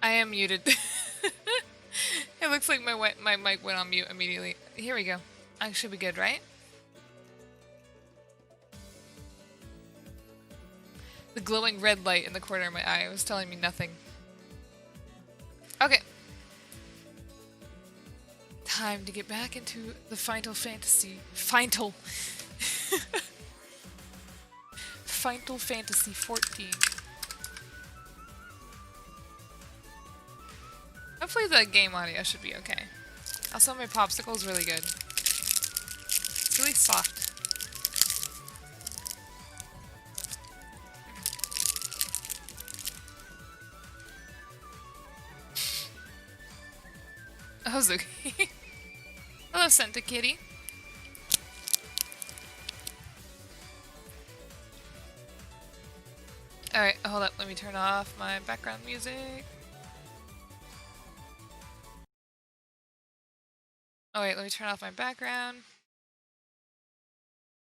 I am muted. It looks like my mic went on mute immediately. Here we go. I should be good, right? The glowing red light in the corner of my eye was telling me nothing. Okay. Time to get back into the Final Fantasy. Final. Final Fantasy XIV. Hopefully the game audio should be okay. Also, my popsicle is really good. It's really soft. Ozuki. Hello, Santa Kitty. Alright, hold up. Let me turn off my background music. Oh wait, let me turn off my background.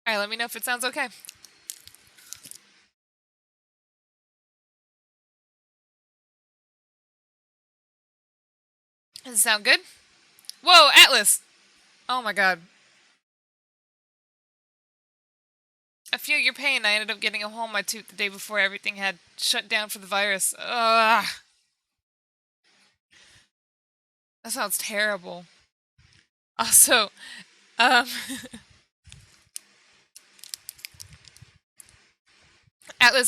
Alright, let me know if it sounds okay. Does it sound good? Whoa, Atlas! Oh my god. I feel your pain. I ended up getting a hole in my tooth the day before everything had shut down for the virus. Ugh. That sounds terrible. Also, Atlas,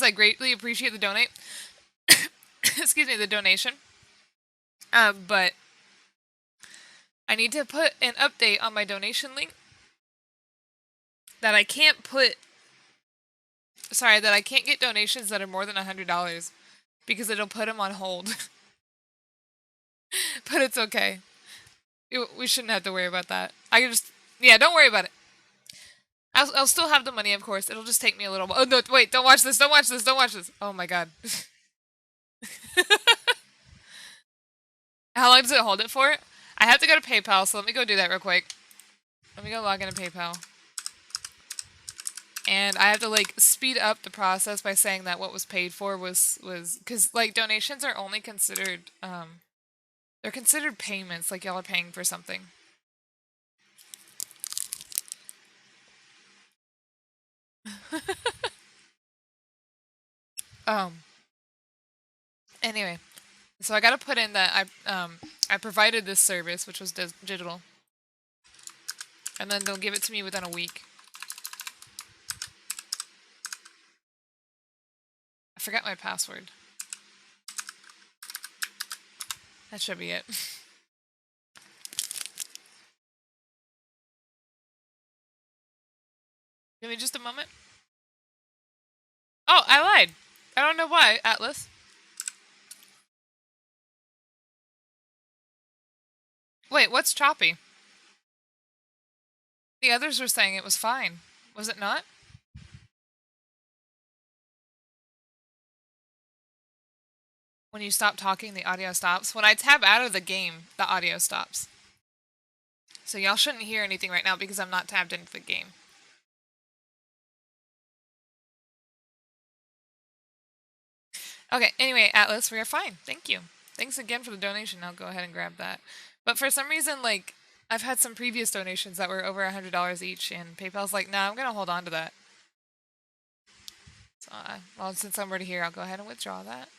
I greatly appreciate the donate. Excuse me, the donation. But I need to put an update on my donation link that I can't put. Sorry, that I can't get donations that are more than $100 because it'll put them on hold. But it's okay. We shouldn't have to worry about that. I can just, yeah, don't worry about it. I'll still have the money, of course. It'll just take me a little while. Oh no, wait! Don't watch this! Don't watch this! Don't watch this! Oh my god. How long does it hold it for? I have to go to PayPal, so let me go do that real quick. Let me go log into PayPal. And I have to, like, speed up the process by saying that what was paid for was, because, like, donations are only considered, they're considered payments, like y'all are paying for something. Anyway, so I gotta put in that I provided this service, which was digital. And then they'll give it to me within a week. I forgot my password. That should be it. Give me just a moment. Oh, I lied. I don't know why, Atlas. Wait, what's choppy? The others were saying it was fine. Was it not? When you stop talking, the audio stops. When I tab out of the game, the audio stops. So y'all shouldn't hear anything right now because I'm not tabbed into the game. Okay, anyway, Atlas, we are fine. Thank you. Thanks again for the donation. I'll go ahead and grab that. But for some reason, like, I've had some previous donations that were over $100 each, and PayPal's like, nah, I'm going to hold on to that. So, well, since I'm already here, I'll go ahead and withdraw that.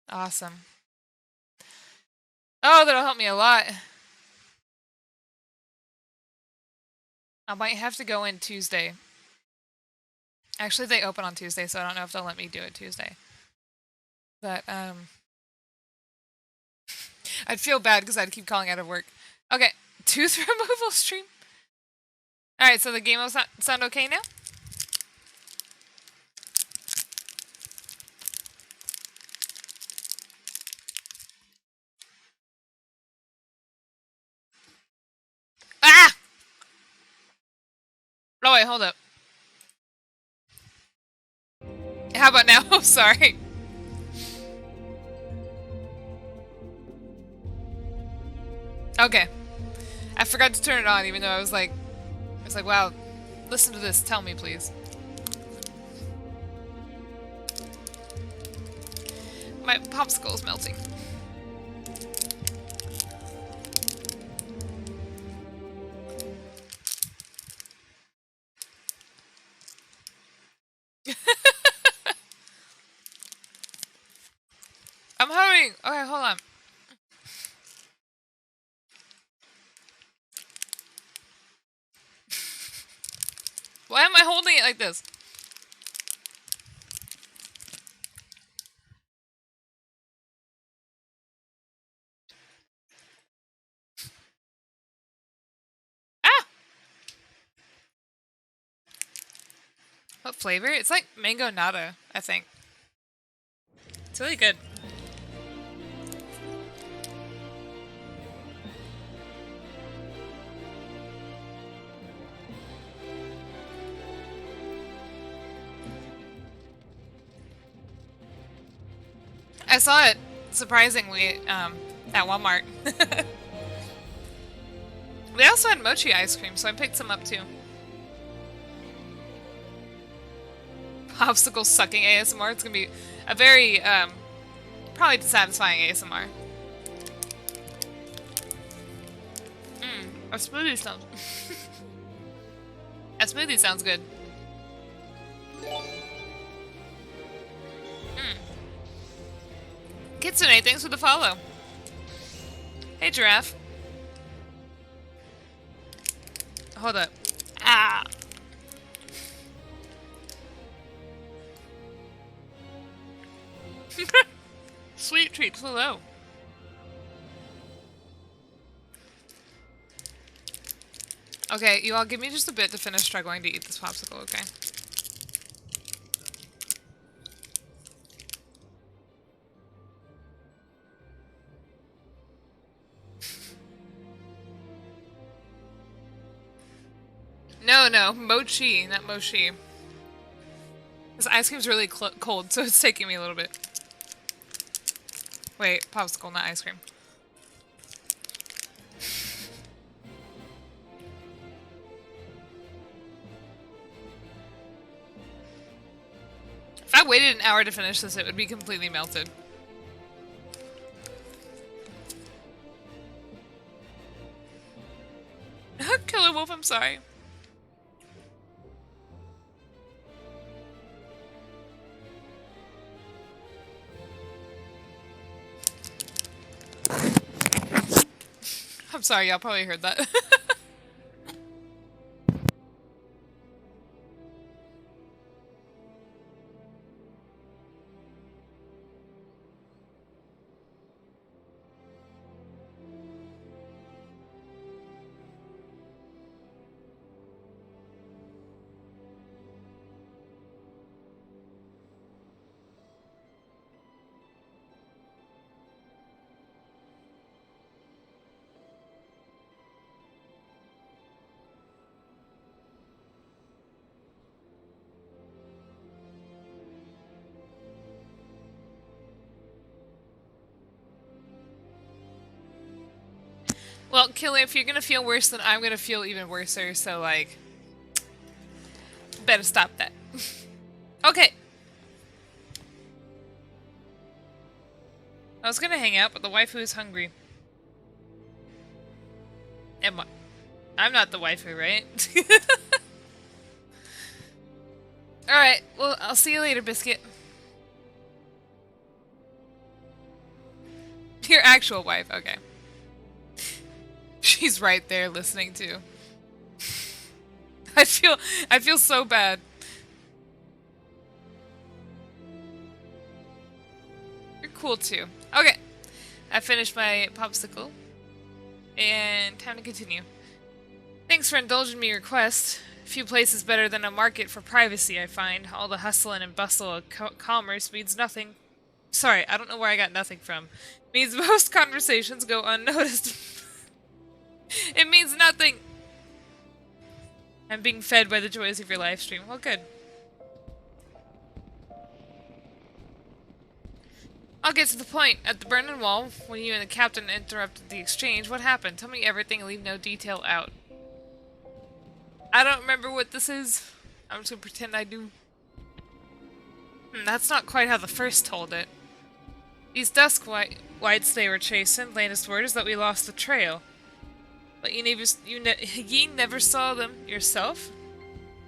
Awesome. Oh, that'll help me a lot. I might have to go in Tuesday. Actually, they open on Tuesday, so I don't know if they'll let me do it Tuesday. But, I'd feel bad because I'd keep calling out of work. Okay, tooth removal stream. Alright, so the game will sound okay now? Ah! Oh, wait, hold up. How about now? Oh, sorry. Okay. I forgot to turn it on, even though I was like, wow, listen to this. Tell me, please. My popsicle's melting. I'm hurrying. Okay, hold on. Why am I holding it like this? Ah! What flavor? It's like mango nata, I think. It's really good. I saw it, surprisingly, at Walmart. They also had mochi ice cream, so I picked some up too. Popsicle sucking ASMR. It's gonna be a very, probably satisfying ASMR. A smoothie sounds... a smoothie sounds good. Kitsune, thanks for the follow. Hey, Giraffe. Hold up. Ah! Sweet treats, hello. Okay, you all give me just a bit to finish struggling to eat this popsicle, okay? No, mochi, not mochi. This ice cream's really cold, so it's taking me a little bit. Wait, popsicle, not ice cream. If I waited an hour to finish this, it would be completely melted. Killer Wolf, I'm sorry. I'm sorry, y'all probably heard that. Well, Killer, if you're gonna feel worse, then I'm gonna feel even worser, so, like... better stop that. Okay. I was gonna hang out, but the waifu is hungry. Am I? I'm not the waifu, right? Alright, well, I'll see you later, Biscuit. Your actual wife, okay. She's right there listening too. I feel so bad. You're cool too. Okay. I finished my popsicle. And time to continue. Thanks for indulging me request. Few places better than a market for privacy, I find. All the hustle and bustle of commerce means nothing. Sorry, I don't know where I got nothing from. Means most conversations go unnoticed. It means nothing. I'm being fed by the joys of your live stream. Well, good. I'll get to the point. At the Burning Wall, when you and the captain interrupted the exchange, what happened? Tell me everything and leave no detail out. I don't remember what this is. I'm just gonna pretend I do. That's not quite how the first told it. These dusk whites they were chasing, latest word is that we lost the trail. But ye never saw them yourself?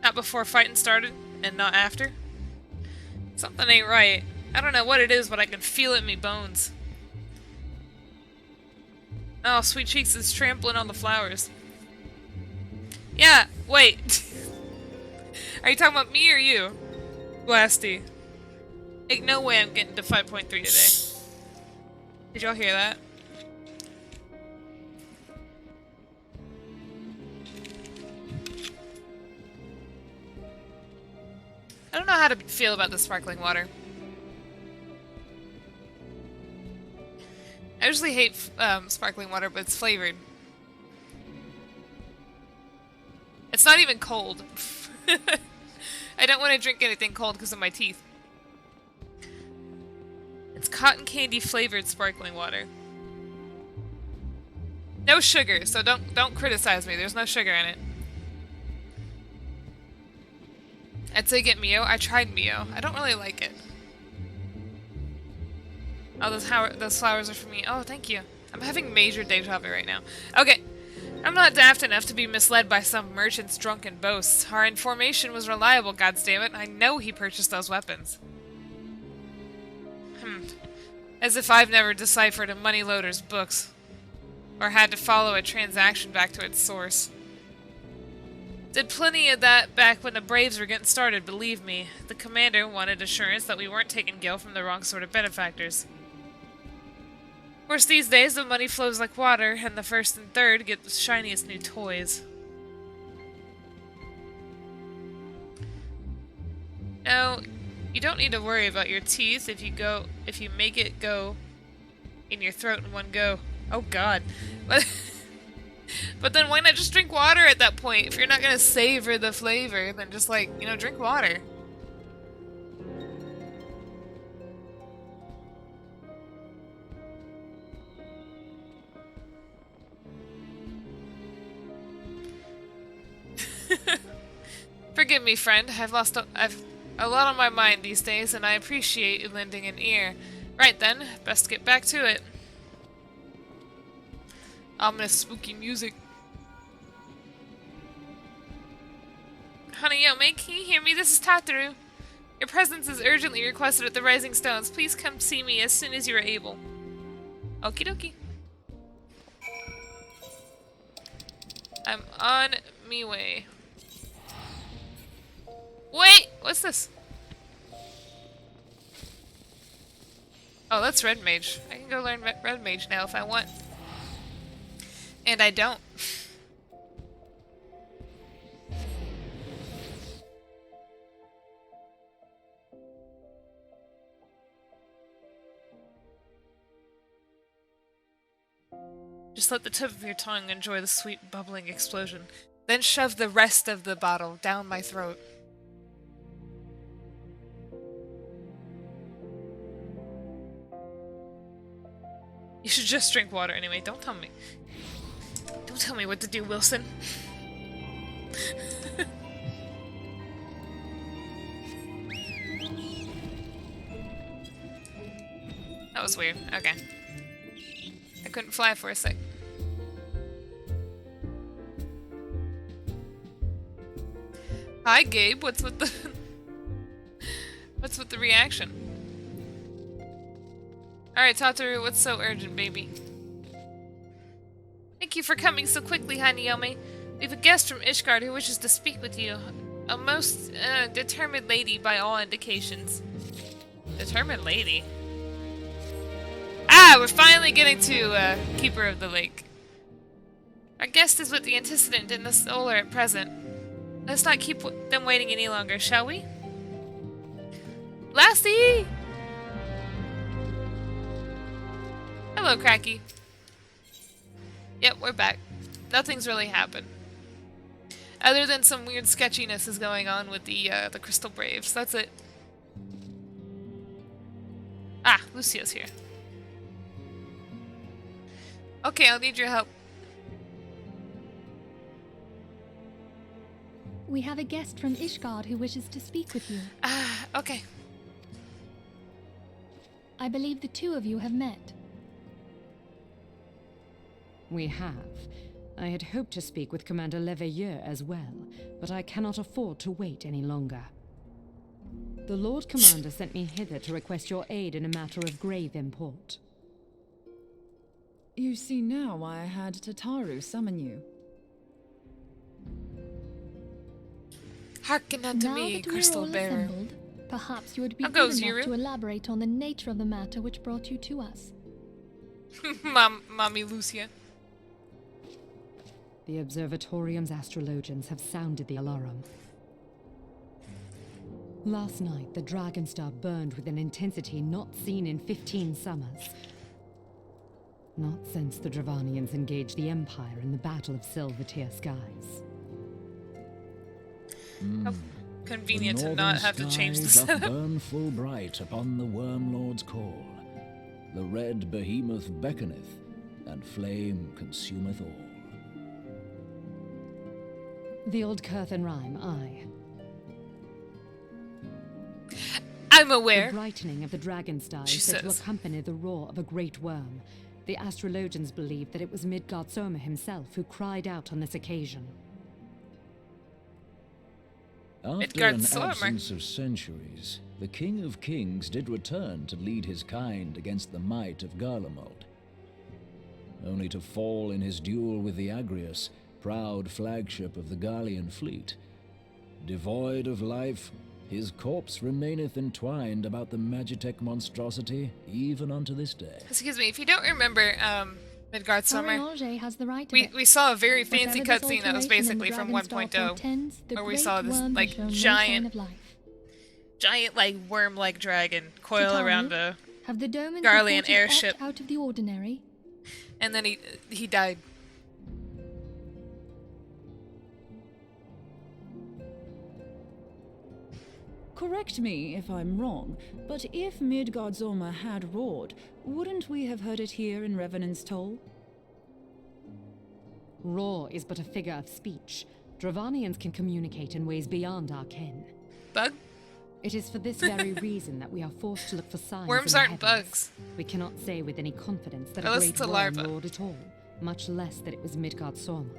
Not before fighting started, and not after? Something ain't right. I don't know what it is, but I can feel it in me bones. Oh, Sweet Cheeks is trampling on the flowers. Yeah, wait. Are you talking about me or you? Blasty. Ain't no way I'm getting to 5.3 today. Did y'all hear that? I don't know how to feel about the sparkling water. I usually hate sparkling water, but it's flavored. It's not even cold. I don't want to drink anything cold because of my teeth. It's cotton candy flavored sparkling water. No sugar, so don't criticize me. There's no sugar in it. I'd say get Mio. I tried Mio. I don't really like it. Oh, those flowers are for me. Oh, thank you. I'm having major deja vu right now. Okay. I'm not daft enough to be misled by some merchant's drunken boasts. Our information was reliable, goddammit. I know he purchased those weapons. As if I've never deciphered a moneyloader's books. Or had to follow a transaction back to its source. Did plenty of that back when the Braves were getting started, believe me. The commander wanted assurance that we weren't taking Gil from the wrong sort of benefactors. Of course, these days the money flows like water, and the first and third get the shiniest new toys. No, you don't need to worry about your teeth if you make it go in your throat in one go. Oh god. But then why not just drink water at that point? If you're not gonna savor the flavor, then just like, you know, drink water. Forgive me, friend. I've a lot on my mind these days, and I appreciate you lending an ear. Right then, best get back to it. Ominous spooky music. Hanayome, can you hear me? This is Tataru. Your presence is urgently requested at the Rising Stones. Please come see me as soon as you are able. Okie dokie. I'm on me way. Wait! What's this? Oh, that's Red Mage. I can go learn Red Mage now if I want. And I don't. Just let the tip of your tongue enjoy the sweet bubbling explosion. Then shove the rest of the bottle down my throat. You should just drink water anyway. Don't tell me. Don't tell me what to do, Wilson. That was weird. Okay. I couldn't fly for a sec. Hi, Gabe. What's with the... What's with the reaction? Alright, Tataru, what's so urgent, baby? Thank you for coming so quickly, Hanayome. We have a guest from Ishgard who wishes to speak with you. A most determined lady by all indications. Determined lady? Ah, we're finally getting to Keeper of the Lake. Our guest is with the antecedent in the solar at present. Let's not keep them waiting any longer, shall we? Lassie! Hello, Cracky. Yep, we're back. Nothing's really happened. Other than some weird sketchiness is going on with the Crystal Braves. That's it. Ah, Lucia's here. Okay, I'll need your help. We have a guest from Ishgard who wishes to speak with you. Ah, okay. I believe the two of you have met. We have. I had hoped to speak with Commander Leveilleur as well, but I cannot afford to wait any longer. The Lord Commander sent me hither to request your aid in a matter of grave import. You see now why I had Tataru summon you. Hearken unto Now me, that we're Crystal all Bearer. assembled, perhaps you would be How good goes, enough Yuru? to elaborate on the nature of the matter which brought you to us. Mommy Lucia. The Observatorium's astrologians have sounded the alarm. Last night, the Dragon Star burned with an intensity not seen in 15 summers. Not since the Dravanians engaged the Empire in the Battle of Silvertier Skies. How convenient to not have to change the setup. Burn full bright upon the Wormlord's call. The red behemoth beckoneth, and flame consumeth all. The old Curthan rhyme, aye. I'm aware. The brightening of the dragon star She is said to says. accompany the roar of a great worm. The astrologians believe that it was Midgard Soma himself who cried out on this occasion. After Midgard an Sormer. absence of centuries, the King of Kings did return to lead his kind against the might of Garlemald, only to fall in his duel with the Agrius, proud flagship of the Garlean fleet. Devoid of life, his corpse remaineth entwined about the Magitech monstrosity even unto this day. Excuse me, if you don't remember, Midgard Summer, Oriange has the right of we it. saw a very fancy Whatever this cutscene that was alteration in the basically from Dragon Star 1.0, portends, the where we great saw this, worm like, has shown no giant- sign of life. giant, like, worm-like dragon coil Tataru, around a... Have the Domans Garlean reported airship. aught out of the ordinary? And then he died. Correct me if I'm wrong, but if Midgard Zorma had roared, wouldn't we have heard it here in Revenant's Toll? Roar is but a figure of speech. Dravanians can communicate in ways beyond our ken. Bug? It is for this very reason that we are forced to look for signs Worms in the aren't heavens. bugs. We cannot say with any confidence that a Unless great it's a worm larva. roared at all, much less that it was Midgard Sorma.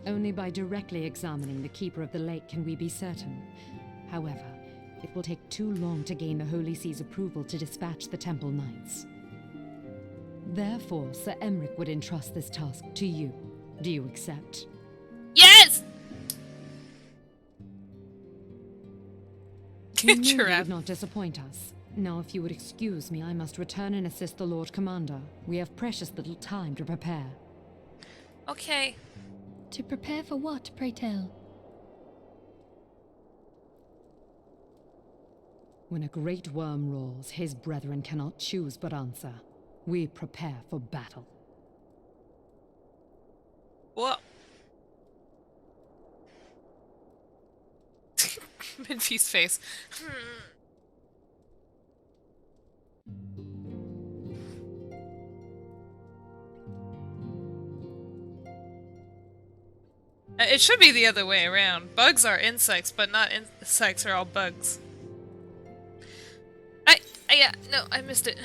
Only by directly examining the Keeper of the Lake can we be certain. However, it will take too long to gain the Holy See's approval to dispatch the Temple Knights. Therefore, Sir Emric would entrust this task to you. Do you accept? Yes! You knew you Giraffe. would not disappoint us. Now, if you would excuse me, I must return and assist the Lord Commander. We have precious little time to prepare. Okay. To prepare for what, pray tell? When a great worm roars, his brethren cannot choose but answer. We prepare for battle. What? Minfie's face. It should be the other way around. Bugs are insects, but not insects are all bugs. Yeah, no, I missed it.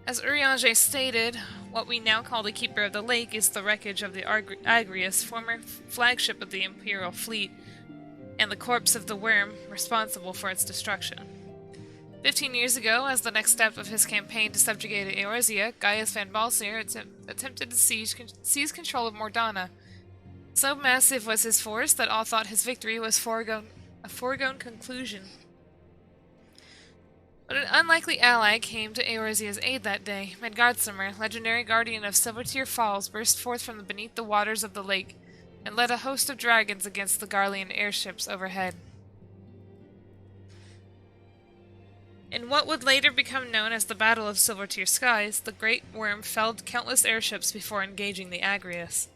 As Urianger stated, what we now call the Keeper of the Lake is the wreckage of the Agrius, former flagship of the Imperial fleet, and the corpse of the worm responsible for its destruction. 15 years ago, as the next step of his campaign to subjugate Eorzea, Gaius van Balseer attempted to seize control of Mordana. So massive was his force that all thought his victory was a foregone conclusion. But an unlikely ally came to Eorzea's aid that day. Midgardsormr, legendary guardian of Silvertier Falls, burst forth from beneath the waters of the lake and led a host of dragons against the Garlean airships overhead. In what would later become known as the Battle of Silvertier Skies, the Great Worm felled countless airships before engaging the Agrius.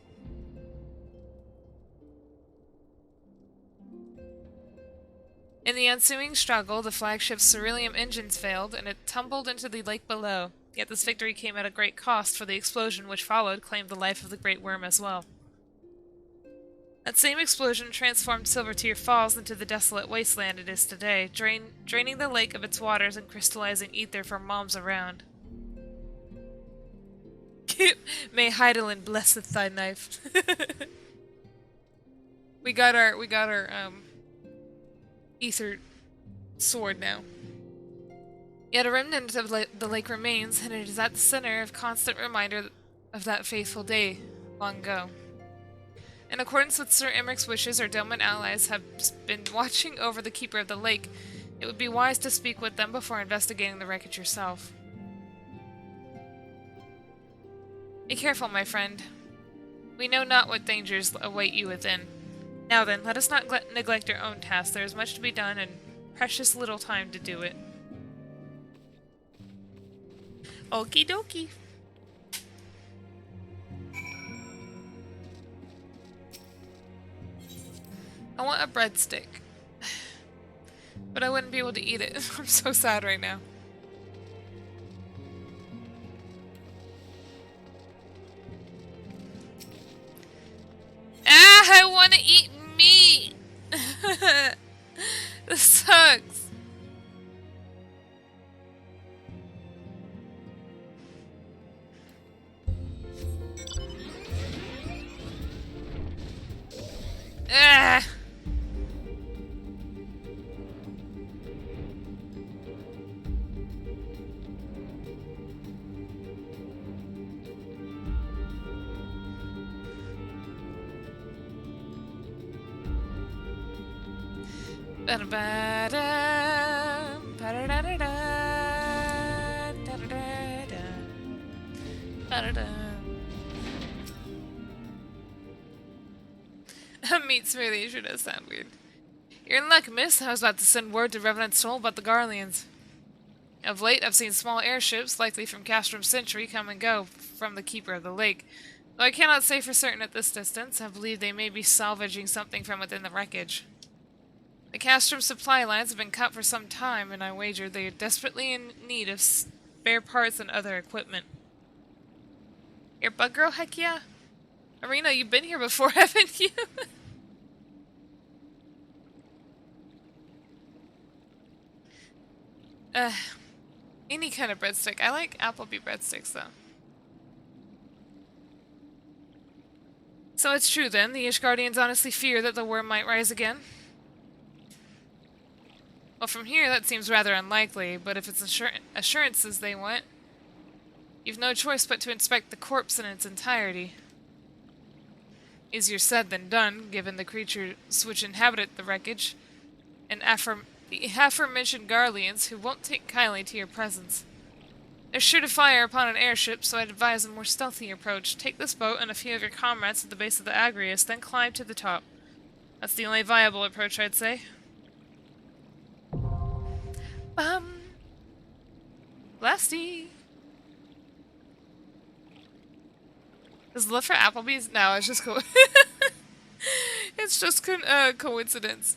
In the the ensuing struggle, the flagship's ceruleum engines failed, and it tumbled into the lake below. Yet this victory came at a great cost, for the explosion which followed claimed the life of the great worm as well. That same explosion transformed Silvertear Falls into the desolate wasteland it is today, draining the lake of its waters and crystallizing ether for moms around. May Heidelin blesseth thy knife. we got our ether sword now. Yet a remnant of the lake remains, and it is at the center of constant reminder of that faithful day long ago. In accordance with Sir Emmerich's wishes, our Doman allies have been watching over the Keeper of the Lake. It would be wise to speak with them before investigating the wreckage yourself. Be careful, my friend. We know not what dangers await you within. Now then, let us not neglect our own tasks. There is much to be done, and precious little time to do it. Okie dokie. I want a breadstick. But I wouldn't be able to eat it. I'm so sad right now. Ah, I want to eat meat! This sucks. Ah! A meat smoothie sure does sound weird. You're in luck, miss. I was about to send word to Revenant Soul about the Garleans. Of late, I've seen small airships, likely from Castrum Century, come and go from the Keeper of the Lake. Though I cannot say for certain at this distance, I believe they may be salvaging something from within the wreckage. The Castrum supply lines have been cut for some time, and I wager they are desperately in need of spare parts and other equipment. You're Bug Girl? Heck yeah. Arena, you've been here before, haven't you? Any kind of breadstick. I like Applebee breadsticks, though. So it's true, then. The Ishgardians honestly fear that the worm might rise again? Well, from here, that seems rather unlikely, but if it's assurances they want, you've no choice but to inspect the corpse in its entirety. Easier said than done, given the creatures which inhabited the wreckage, and the aforementioned Garleans, who won't take kindly to your presence. They're sure to fire upon an airship, so I'd advise a more stealthy approach. Take this boat and a few of your comrades at the base of the Agrius, then climb to the top. That's the only viable approach, I'd say. Blasty! Is love for Applebee's? No, it's just it's just coincidence.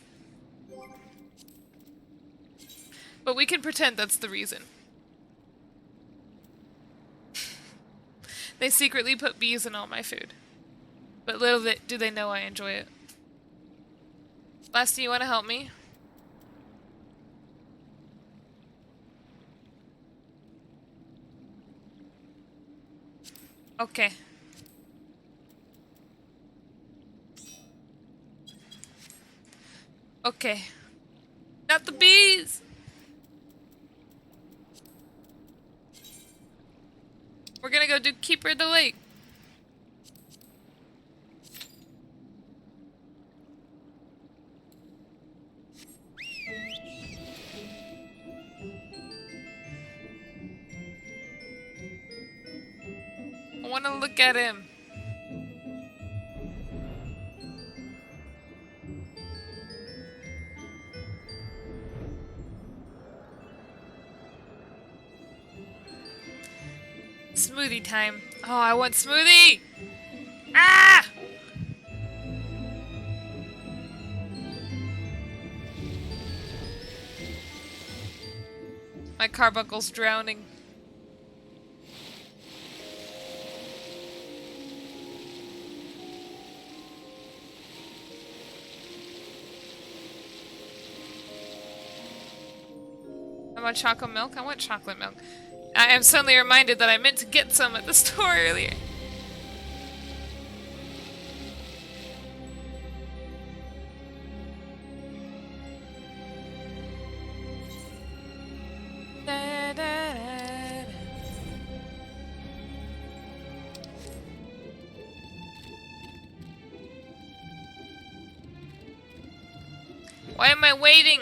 But we can pretend that's the reason. They secretly put bees in all my food. But little do they know I enjoy it. Blasty, you want to help me? Okay. Okay. Not the bees! We're gonna go do Keeper of the Lake. I wanna look at him. Smoothie time. Oh, I want smoothie! Ah! My carbuncle's drowning. I want chocolate milk? I want chocolate milk. I am suddenly reminded that I meant to get some at the store earlier. Da, da, da, da. Why am I waiting?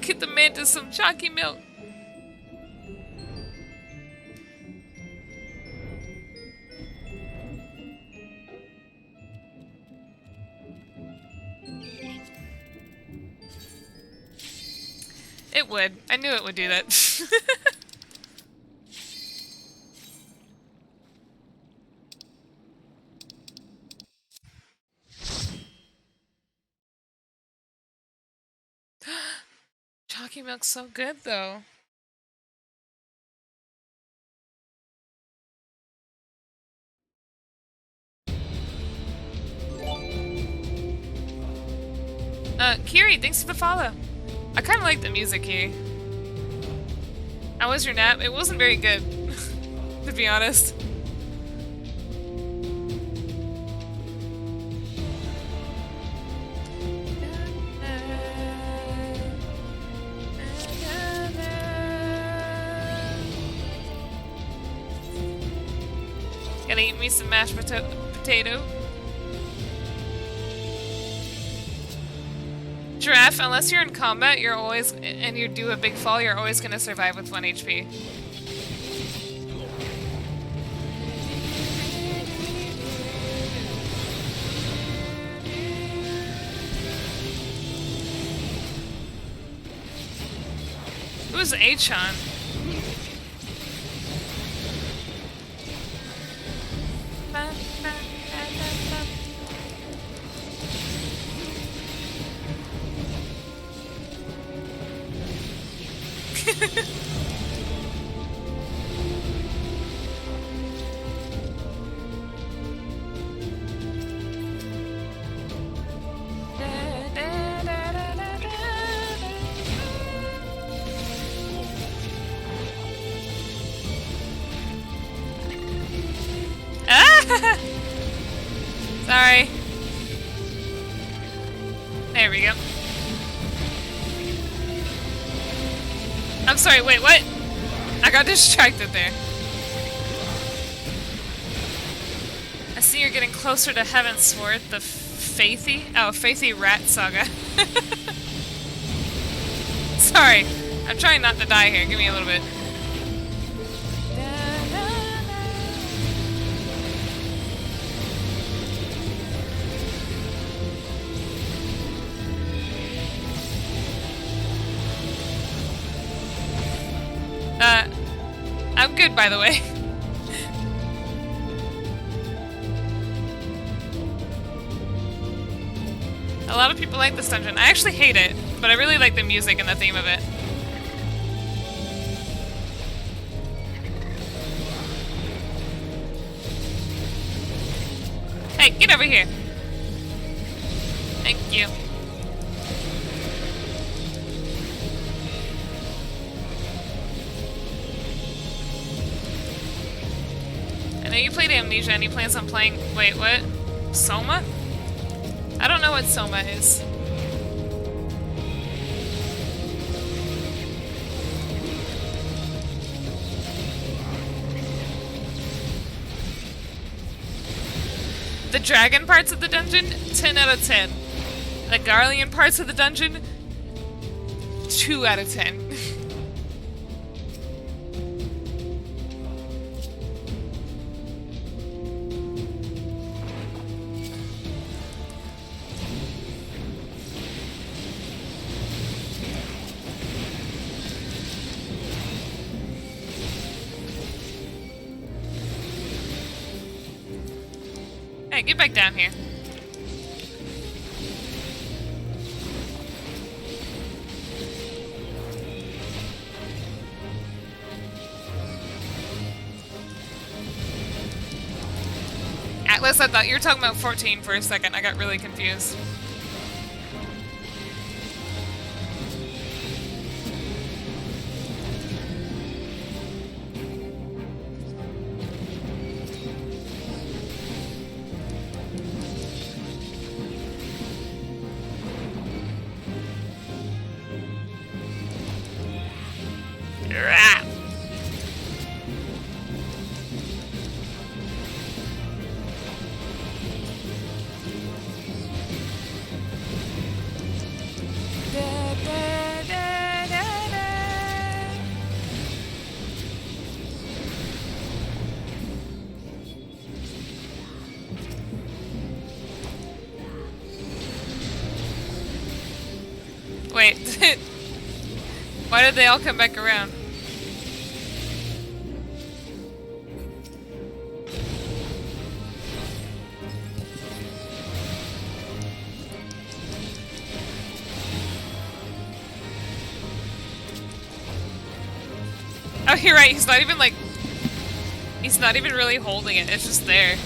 Get the mantis some chalky milk. It would. I knew it would do that. Chalky milk's so good, though. Kiri, thanks for the follow. I kind of like the music here. How was your nap? It wasn't very good, to be honest. Gotta eat me some mashed potato. Giraffe, unless you're in combat, you're always, and you do a big fall, you're always gonna survive with 1 HP. Who's Achan? Sorry. There we go. I'm sorry, wait, what? I got distracted there. I see you're getting closer to Heaven's Sword, the Faithy Rat Saga. Sorry, I'm trying not to die here. Give me a little bit. I'm good, by the way. A lot of people like this dungeon. I actually hate it, but I really like the music and the theme of it. Hey, get over here. Thank you. I know you played Amnesia and he plans on playing... Wait, what? Soma? I don't know what Soma is. The dragon parts of the dungeon, 10 out of 10. The Garlean parts of the dungeon, 2 out of 10. Hey, get back down here. Atlas, I thought you were talking about 14 for a second. I got really confused. Rah! Da, da, da, da, da. Wait. Why did they all come back around? Oh, you're right. He's not even like... He's not even really holding it. It's just there.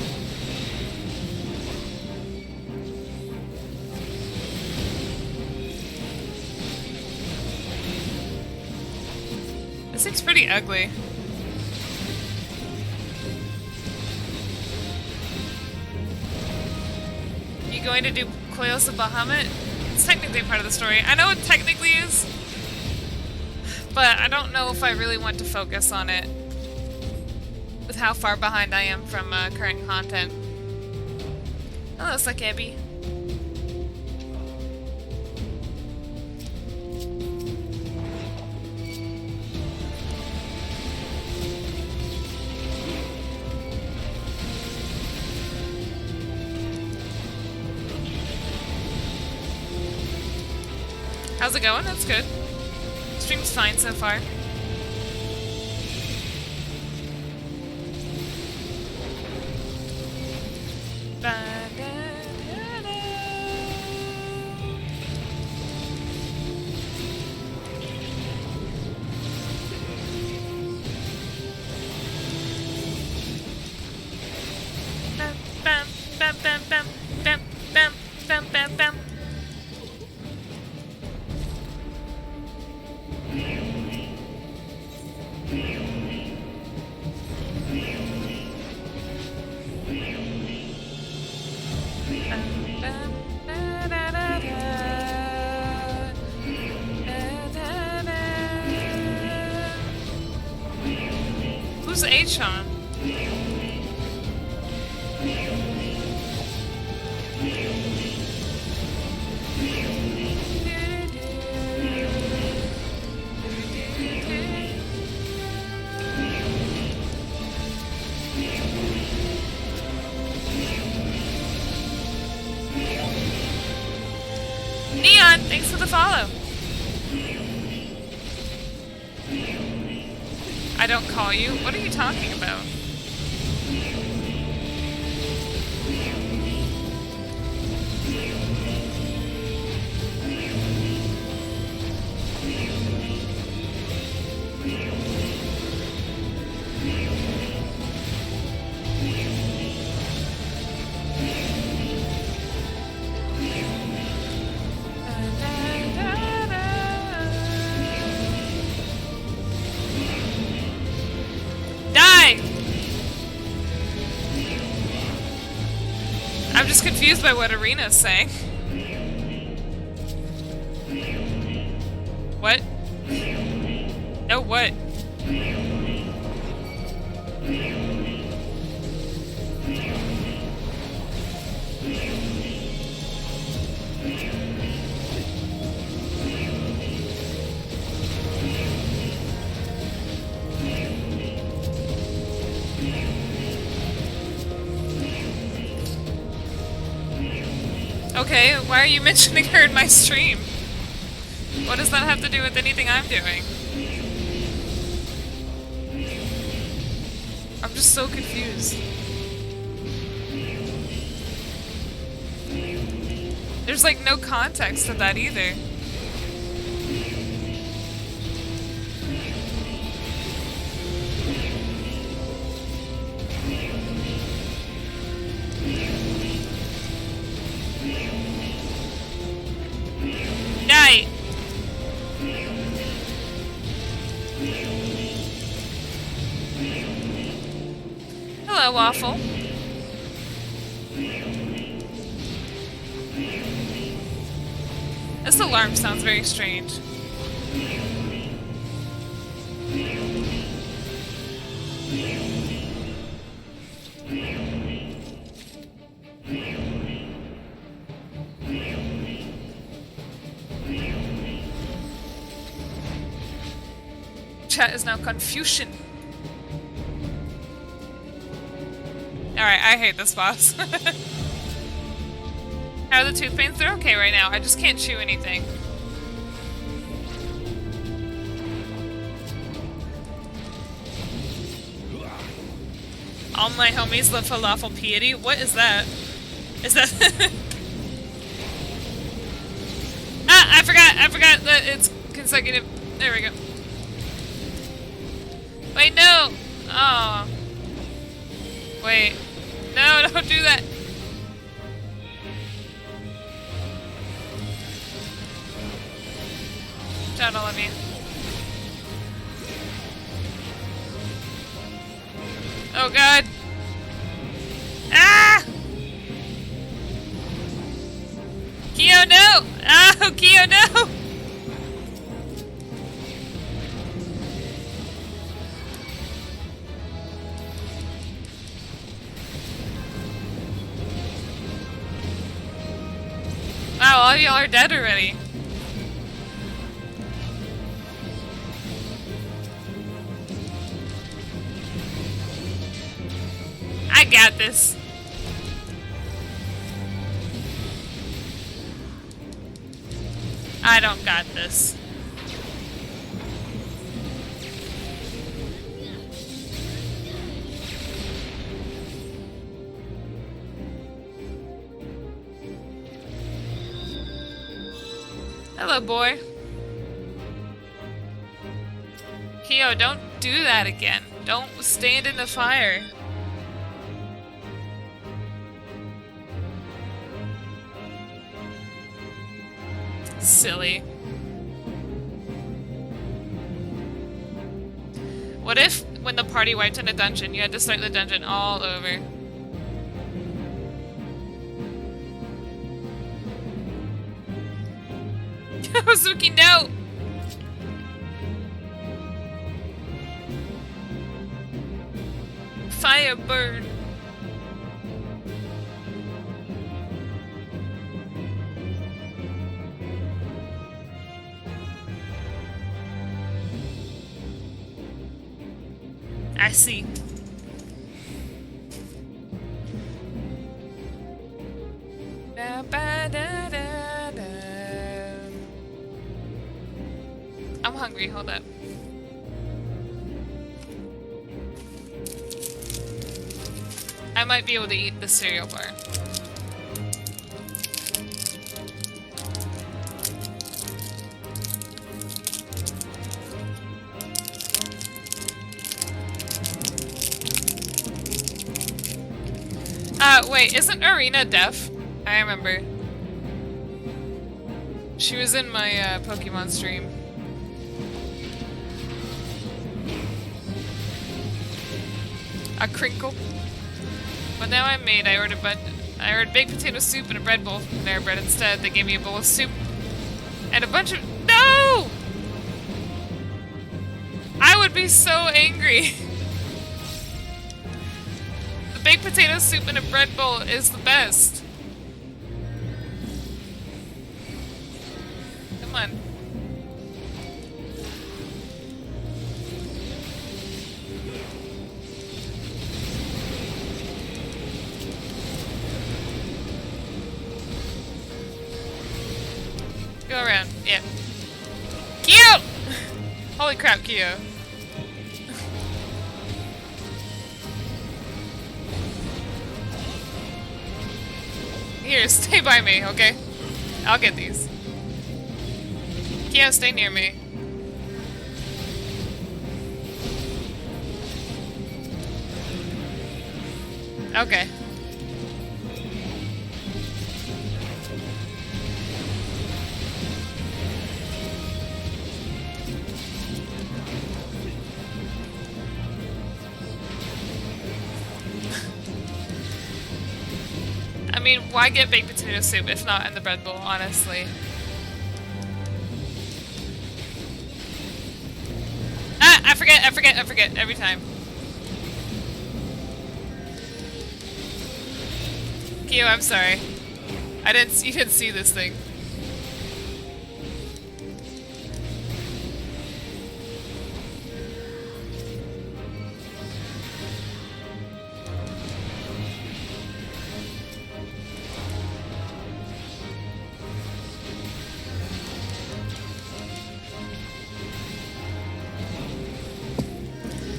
This thing's pretty ugly. You going to do Coils of Bahamut? It's technically part of the story. I know it technically is, but I don't know if I really want to focus on it with how far behind I am from current content. Hello, Sakebi. How's it going? That's good. Stream's fine so far. Bam, bam, bam, bam, bam, bam, bam, bam, bam. Who's H-on? Neon, thanks for the follow. I don't call you? What are you talking about? Die! I'm just confused by what Arena's saying. What? No, what? Okay, why are you mentioning her in my stream? What does that have to do with anything I'm doing? I'm just so confused. There's like no context to that either. Die! Hello, Waffle. This alarm sounds very strange. Chat is now Confucian. Alright, I hate this boss. How are the tooth pains? They're okay right now. I just can't chew anything. All my homies love falafel piety. What is that? Is that... Ah, I forgot that it's consecutive. There we go. Wait, no! Oh. Wait. No, don't do that. Don't let me. Oh god. Ah! Kyo, no! Oh, Kyo, no! Wow, all y'all are dead already. I got this. I don't got this. Hello, boy. Kyo, don't do that again. Don't stand in the fire. Silly. What if, when the party wiped in a dungeon, you had to start the dungeon all over? Suzuki, no! Fire burn. I see. Da, ba, da, da, da. I'm hungry, hold up. I might be able to eat the cereal bar. Wait, isn't Arena deaf? I remember. She was in my Pokemon stream. A crinkle. But now I'm made. I ordered baked potato soup and a bread bowl from their bread instead. They gave me a bowl of soup and a bunch of— No! I would be so angry. The baked potato soup and a bread bowl is the best. Come on. Go around, yeah. Kyo! Holy crap, Kyo. Here, stay by me, okay? I'll get these. Kyo, stay near me. Okay. I mean, why get baked potato soup if not in the bread bowl, honestly? Ah, I forget every time. Kyo, I'm sorry. You didn't see this thing.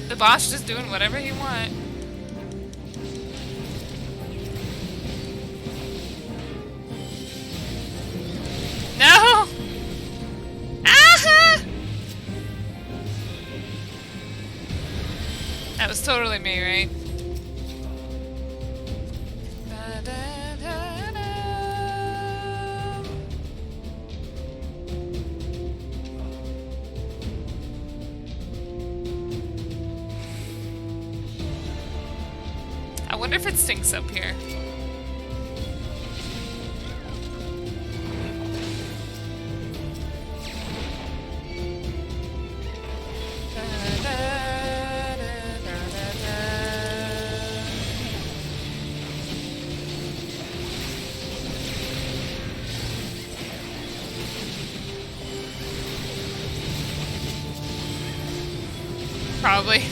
The boss just doing whatever he want. No! Ah! That was totally me, right? I wonder if it stinks up here. Probably.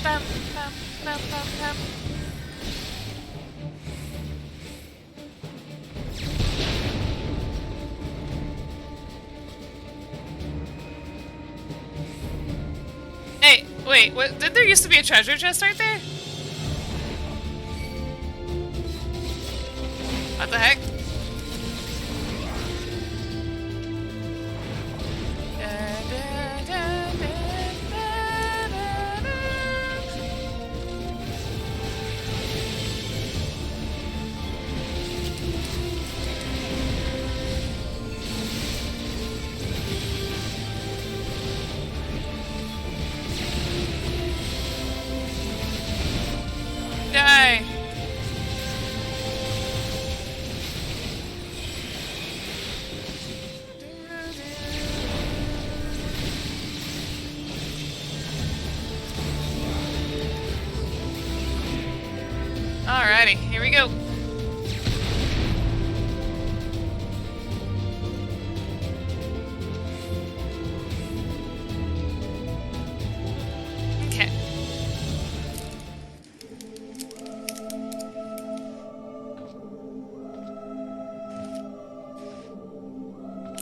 Bum, bum, bum, bum, bum. Hey, wait, what, did there used to be a treasure chest right there? What the heck? Die! Alrighty, here we go. Okay.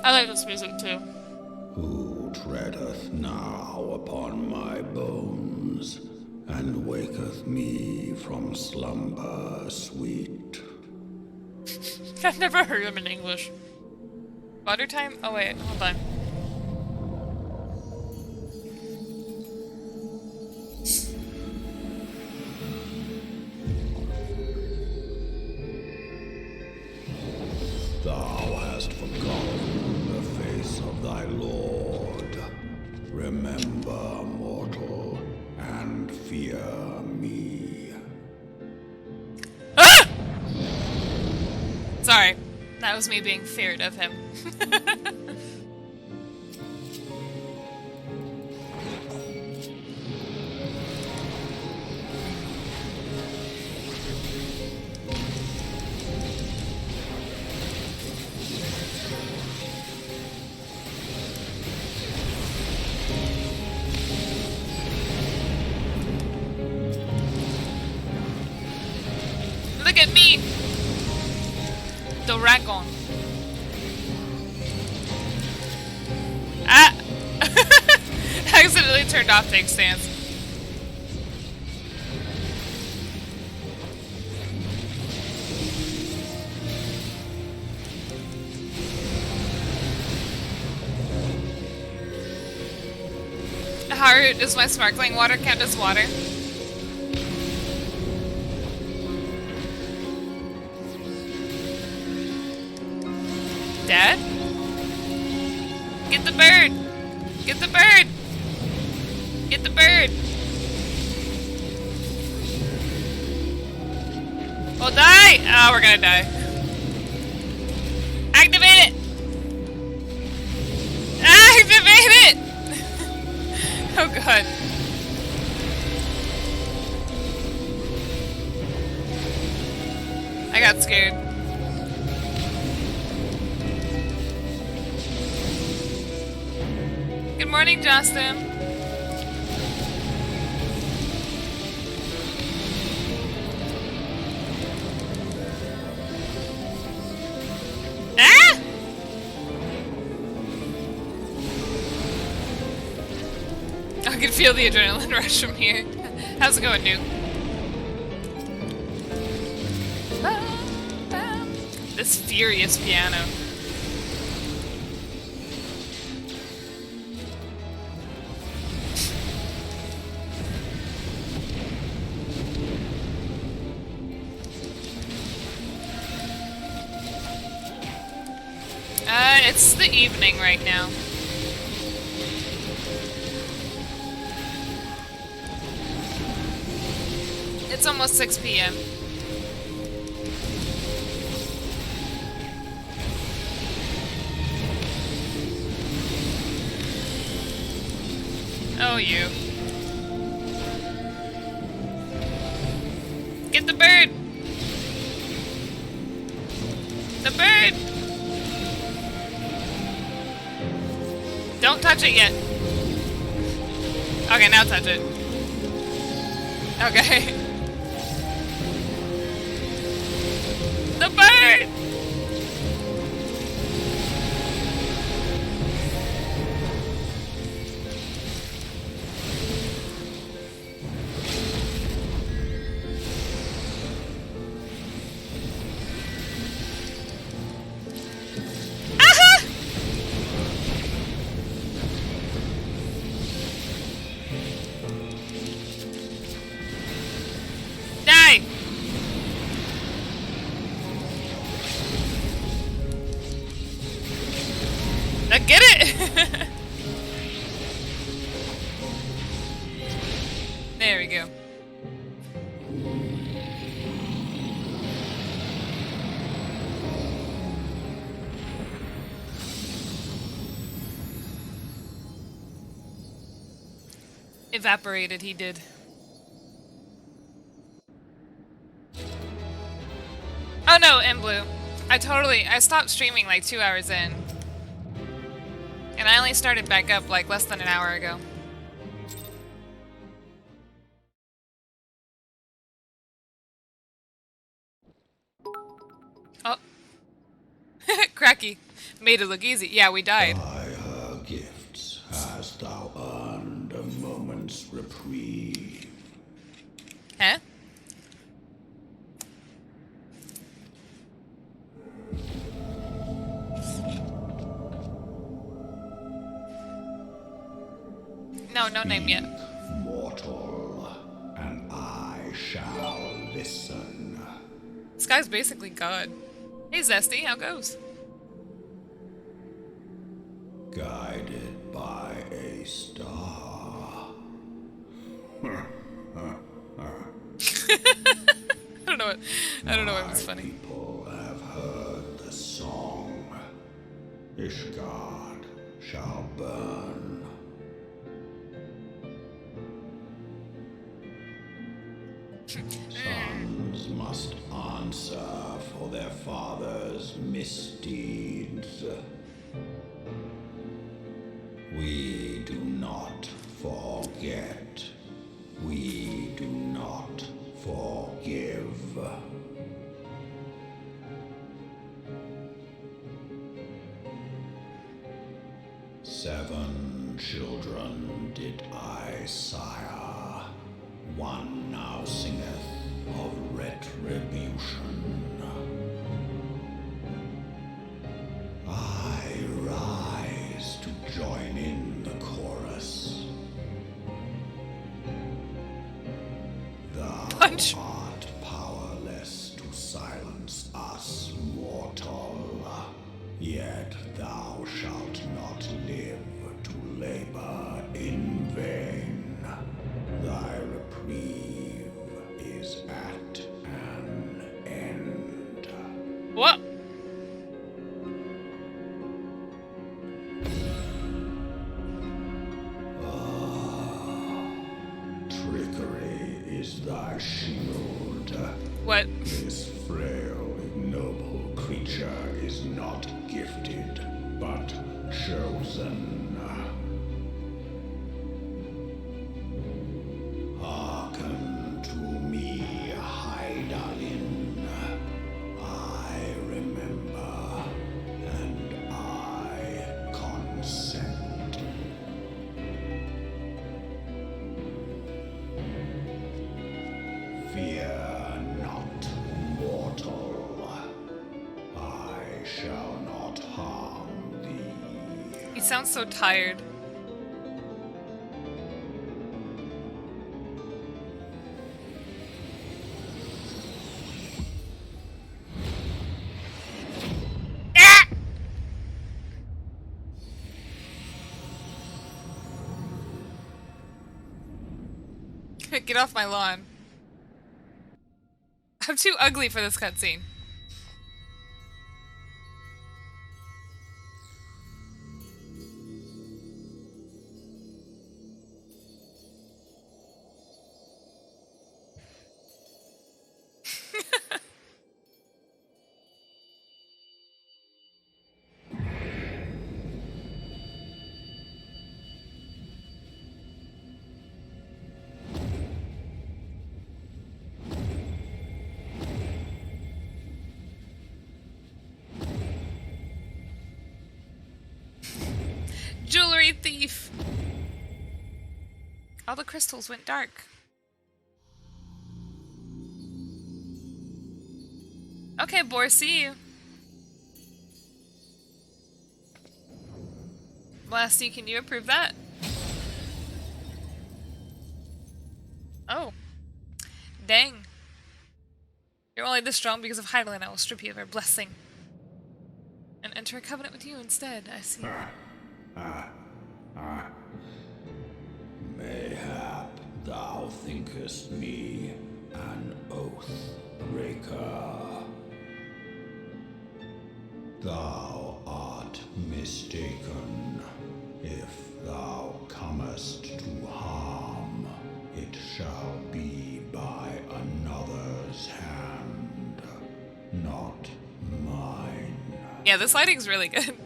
I like this music too. Who treadeth now upon my bones, and waketh me from slumber sweet? I've never heard them in English. Water time? Oh wait, hold on. Thou hast forgotten the face of thy Lord. Remember, mortal, and fear me. Ah! Sorry, that was me being feared of him. Look at me! The dragon. Ah! Accidentally turned off tank stance. Haru, does my sparkling water count as water? Dad? Get the bird! Get the bird! Get the bird! We'll die! Oh, we're gonna die. Activate it! Activate it! Oh god. I got scared. Good morning, Justin. Ah! I can feel the adrenaline rush from here. How's it going, Duke? This furious piano. It's the evening right now. It's almost 6 p.m. Oh, you. Get the bird! The bird! Don't touch it yet. Okay, now touch it. Okay. The bird! Die! Now get it! There we go. Evaporated, he did. Oh no, in blue. I stopped streaming like 2 hours in. And I only started back up like less than an hour ago. Oh. Cracky. Made it look easy. Yeah, we died. By her gifts hast thou earned a moment's reprieve. Huh? No, no name yet. Mortal, and I shall listen. This guy's basically God. Hey Zesty, how goes? Guided by a star. I don't know what was funny. People have heard the song. Ishgard shall burn. Sons must answer for their father's misdeeds. We do not forget. We do not forgive. Seven children did I sire. One now singeth of retribution. I rise to join in the chorus. art powerless to silence us, mortal. Yet thou shalt not live to labor in vain. Thy reprieve is at an end. What? Trickery is thy shield. What? This frail, ignoble creature is not gifted, but chosen. Hearken to me, Hydaelyn. I remember, and I consent. Fear not, mortal. I shall not harm thee. He sounds so tired. Ah! Get off my lawn. I'm too ugly for this cutscene. Jewelry thief! All the crystals went dark. Okay, boy, see you. Blasty, can you approve that? Oh. Dang. You're only this strong because of Hydaelyn. I will strip you of her blessing. And enter a covenant with you instead, I see. Mayhap thou thinkest me an oath breaker. Thou art mistaken. If thou comest to harm, it shall be by another's hand, not mine. Yeah, this lighting's really good.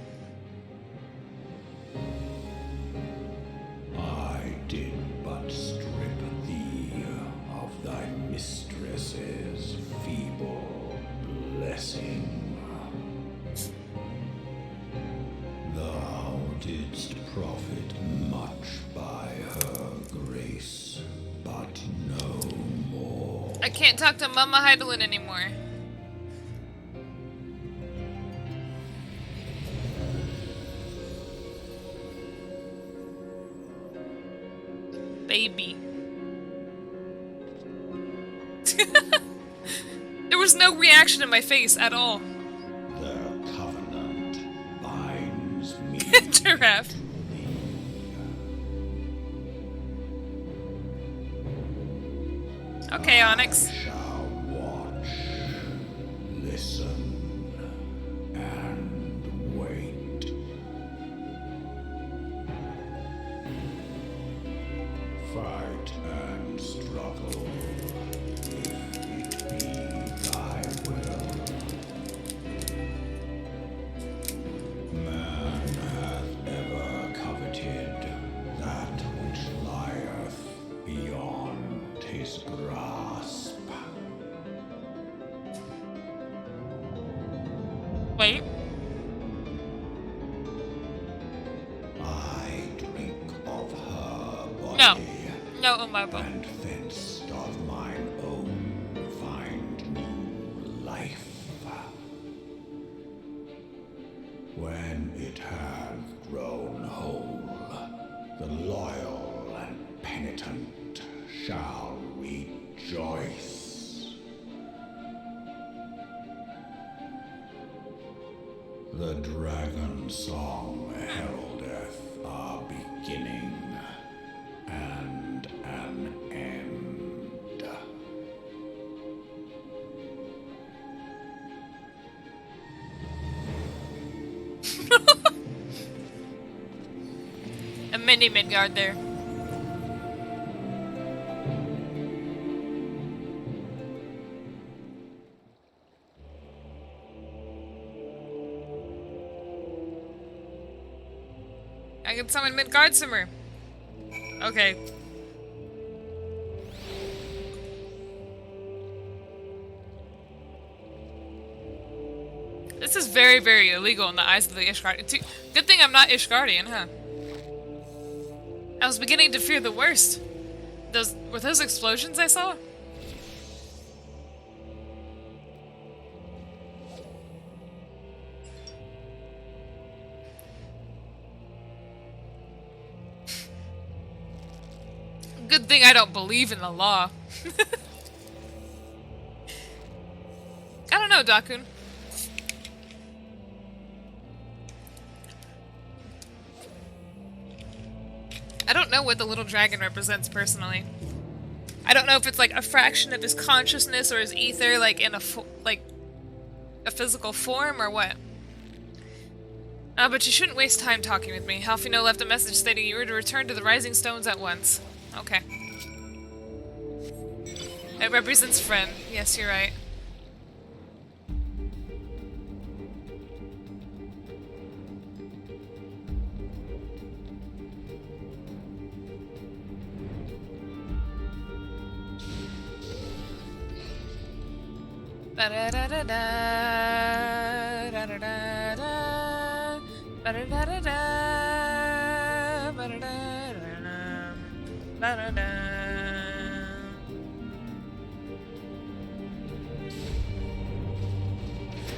I did but strip thee of thy mistress's feeble blessing. Thou didst profit much by her grace, but no more. I can't talk to Mama Hydaelyn anymore. Baby. There was no reaction in my face at all. Their covenant binds me Giraffe. to thee. Okay, Onyx. I shall watch, listen, and wait. Fight and struggle, if it be thy will. Man hath ever coveted that which lieth beyond his grasp. Wait. I drink of her body. No. No, Umabo. And thence doth mine own find new life. When it hath grown whole, the loyal and penitent shall rejoice. The dragon song heraldeth a beginning and an end. A mini Midgard there. I can summon Midgardsimmer. Okay. This is very, very illegal in the eyes of the Ishgardian. Good thing I'm not Ishgardian, huh? I was beginning to fear the worst. Were those explosions I saw? Good thing I don't believe in the law. I don't know, Dakun. I don't know what the little dragon represents personally. I don't know if it's like a fraction of his consciousness or his ether, like in a physical form or what. But you shouldn't waste time talking with me. Alfino left a message stating you were to return to the Rising Stones at once. Okay. It represents friend. Yes, you're right.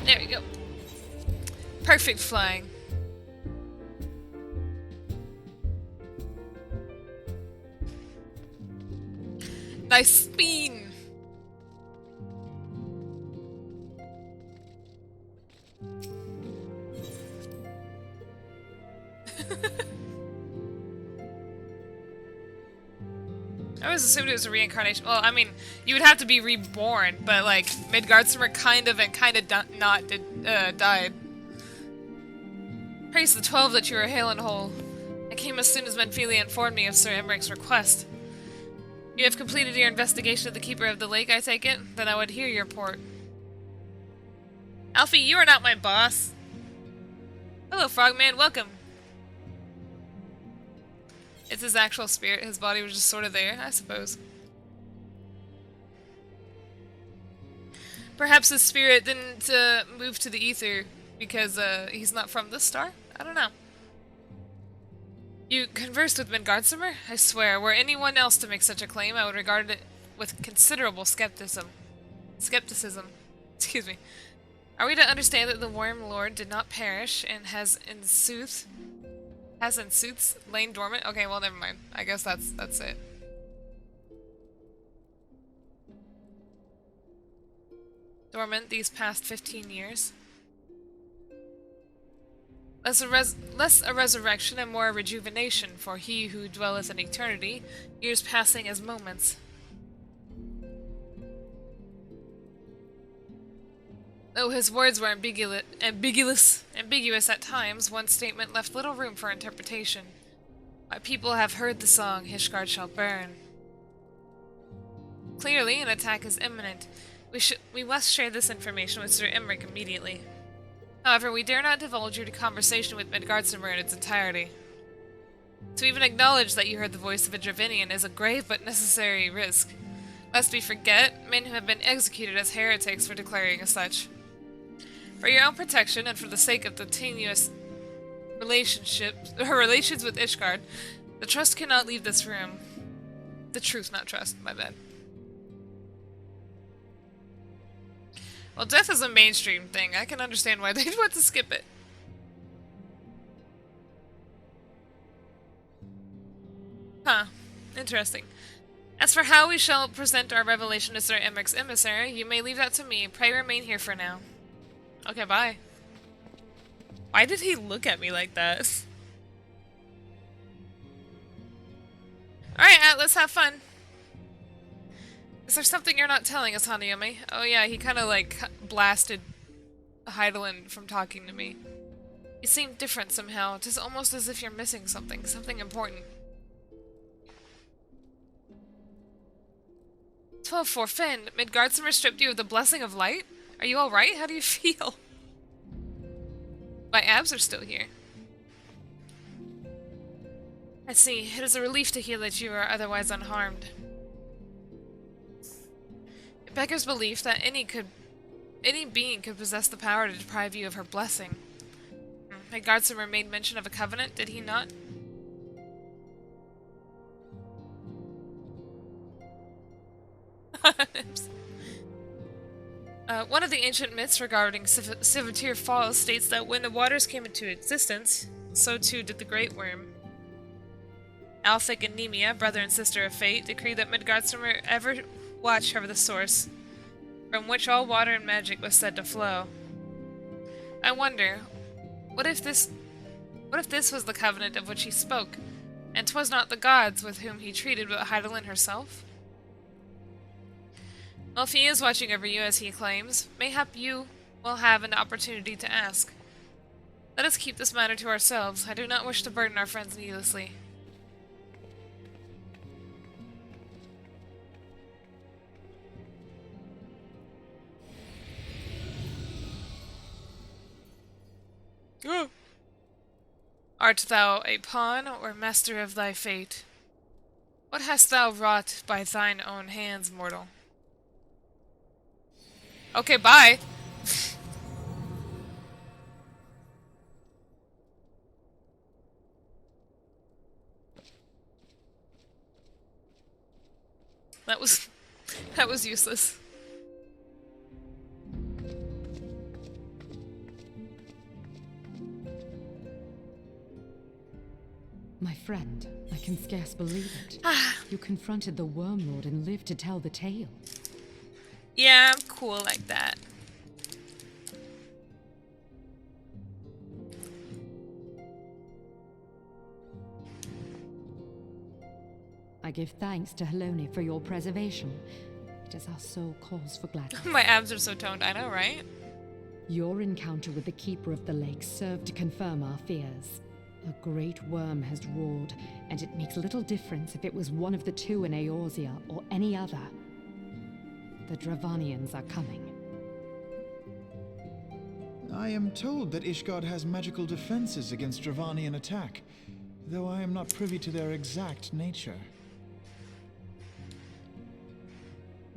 There we go. Perfect flying. Nice spin. I always assumed it was a reincarnation. Well, I mean, you would have to be reborn, but like Midgardsormr kind of died. Praise the 12 that you are hale and whole. I came as soon as Menphelia informed me of Sir Emmerich's request. You have completed your investigation of the Keeper of the Lake, I take it? Then I would hear your report. Alfie, you are not my boss. Hello, Frogman, welcome. It's his actual spirit. His body was just sort of there, I suppose. Perhaps his spirit didn't move to the ether because he's not from this star? I don't know. You conversed with Midgardsormr? I swear, were anyone else to make such a claim, I would regard it with considerable skepticism. Excuse me. Are we to understand that the Worm Lord did not perish and has in sooth lain dormant? Okay, well, never mind. I guess that's it. Dormant these past 15 years. Less a resurrection and more a rejuvenation, for he who dwelleth in eternity, years passing as moments. Though his words were ambiguous at times, one statement left little room for interpretation. My people have heard the song, Ishgard shall burn. Clearly, an attack is imminent. We must share this information with Sir Emmerich immediately. However, we dare not divulge your conversation with Midgardsormr in its entirety. To even acknowledge that you heard the voice of a Dravinian is a grave but necessary risk. Lest we forget, men who have been executed as heretics for declaring as such. For your own protection and for the sake of the tenuous relations with Ishgard, the trust cannot leave this room. The truth, not trust, my bad. Well, death is a mainstream thing. I can understand why they'd want to skip it. Huh. Interesting. As for how we shall present our revelation to Sir Emmerich's emissary, you may leave that to me. Pray remain here for now. Okay, bye. Why did he look at me like that? Alright, Atlas, have fun. Is there something you're not telling us, Hanayome? Oh yeah, he kind of like blasted Heidelin from talking to me. You seem different somehow. It is almost as if you're missing something. Something important. 12-4 Finn, Midgardsormr stripped you of the blessing of light? Are you alright? How do you feel? My abs are still here. I see. It is a relief to hear that you are otherwise unharmed. It beggars belief that any being could possess the power to deprive you of her blessing. Midgardsormr made mention of a covenant, did he not? One of the ancient myths regarding Sivir Falls states that when the waters came into existence, so too did the Great Worm. Alphic and Nemia, brother and sister of fate, decreed that Midgardsormr ever watch over the source, from which all water and magic was said to flow. I wonder, what if this was the covenant of which he spoke, and 'twas not the gods with whom he treated but Heidelin herself? Well, if he is watching over you as he claims, mayhap you will have an opportunity to ask. Let us keep this matter to ourselves. I do not wish to burden our friends needlessly. Art thou a pawn or master of thy fate? What hast thou wrought by thine own hands, mortal? Okay, bye. That was useless. My friend, I can scarce believe it. You confronted the Worm Lord and lived to tell the tale. Yeah, I'm cool like that. I give thanks to Helone for your preservation. It is our sole cause for gladness. My abs are so toned, I know, right? Your encounter with the Keeper of the Lake served to confirm our fears. A great worm has roared, and it makes little difference if it was one of the two in Eorzea or any other. The Dravanians are coming. I am told that Ishgard has magical defenses against Dravanian attack, though I am not privy to their exact nature.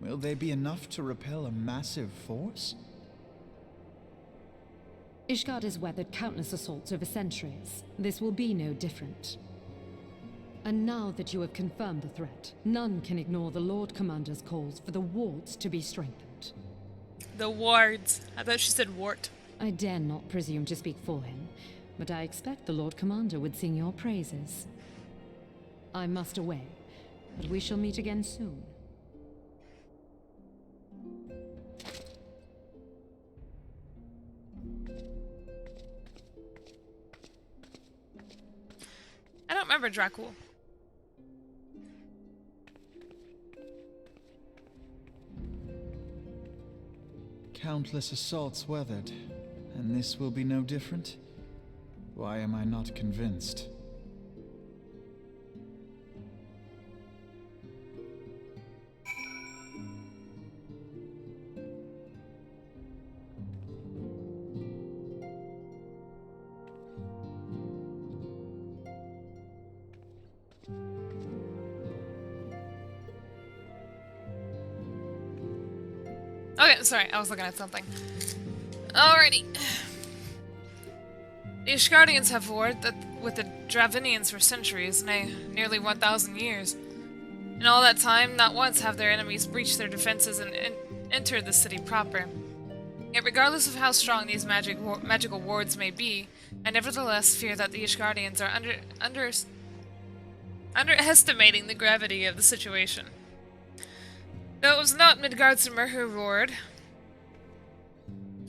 Will they be enough to repel a massive force? Ishgard has weathered countless assaults over centuries. This will be no different. And now that you have confirmed the threat, none can ignore the Lord Commander's calls for the wards to be strengthened. The wards. I thought she said wart. I dare not presume to speak for him, but I expect the Lord Commander would sing your praises. I must away, but we shall meet again soon. I don't remember Dracul. Countless assaults weathered, and this will be no different? Why am I not convinced? Okay, sorry, I was looking at something. Alrighty. The Ishgardians have warred with the Dravinians for centuries, nay, nearly 1,000 years. In all that time, not once have their enemies breached their defenses and entered the city proper. Yet regardless of how strong these magical wards may be, I nevertheless fear that the Ishgardians are underestimating the gravity of the situation. Though it was not Midgardsormr who roared,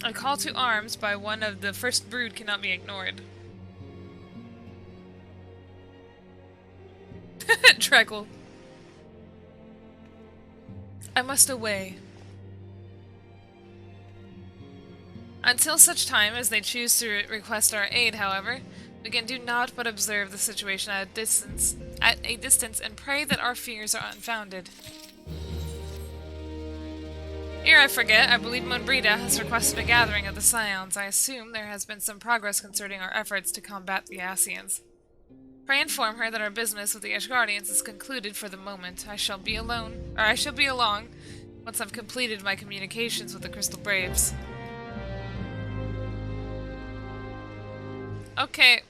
A call to arms by one of the first brood cannot be ignored. Treckle. I must away. Until such time as they choose to request our aid, however, we can do naught but observe the situation at a distance, and pray that our fears are unfounded. Ere I forget, I believe Monbrita has requested a gathering of the Scions. I assume there has been some progress concerning our efforts to combat the Asians. Pray inform her that our business with the Ashgardians is concluded for the moment. I shall be along once I've completed my communications with the Crystal Braves. Okay.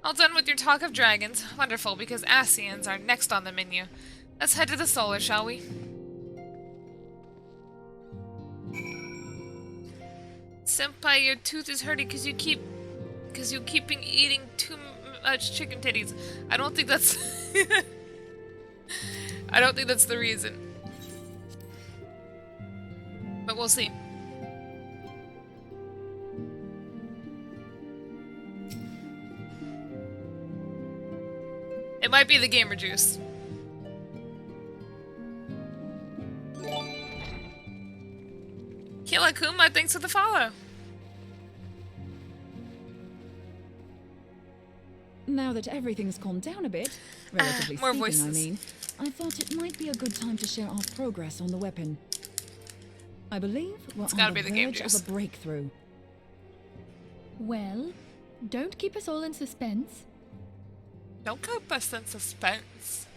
All done with your talk of dragons. Wonderful, because Asians are next on the menu. Let's head to the solar, shall we? Senpai, your tooth is hurting because you keep eating too much chicken titties. I don't think that's I don't think that's the reason. But we'll see. It might be the gamer juice. Kilakuma, thanks for the follow. Now that everything's calmed down a bit, relatively more speaking, voices. I mean, I thought it might be a good time to share our progress on the weapon. I believe we're gotta on be the the game verge of juice. a breakthrough. Well, don't keep us all in suspense. Don't keep us in suspense.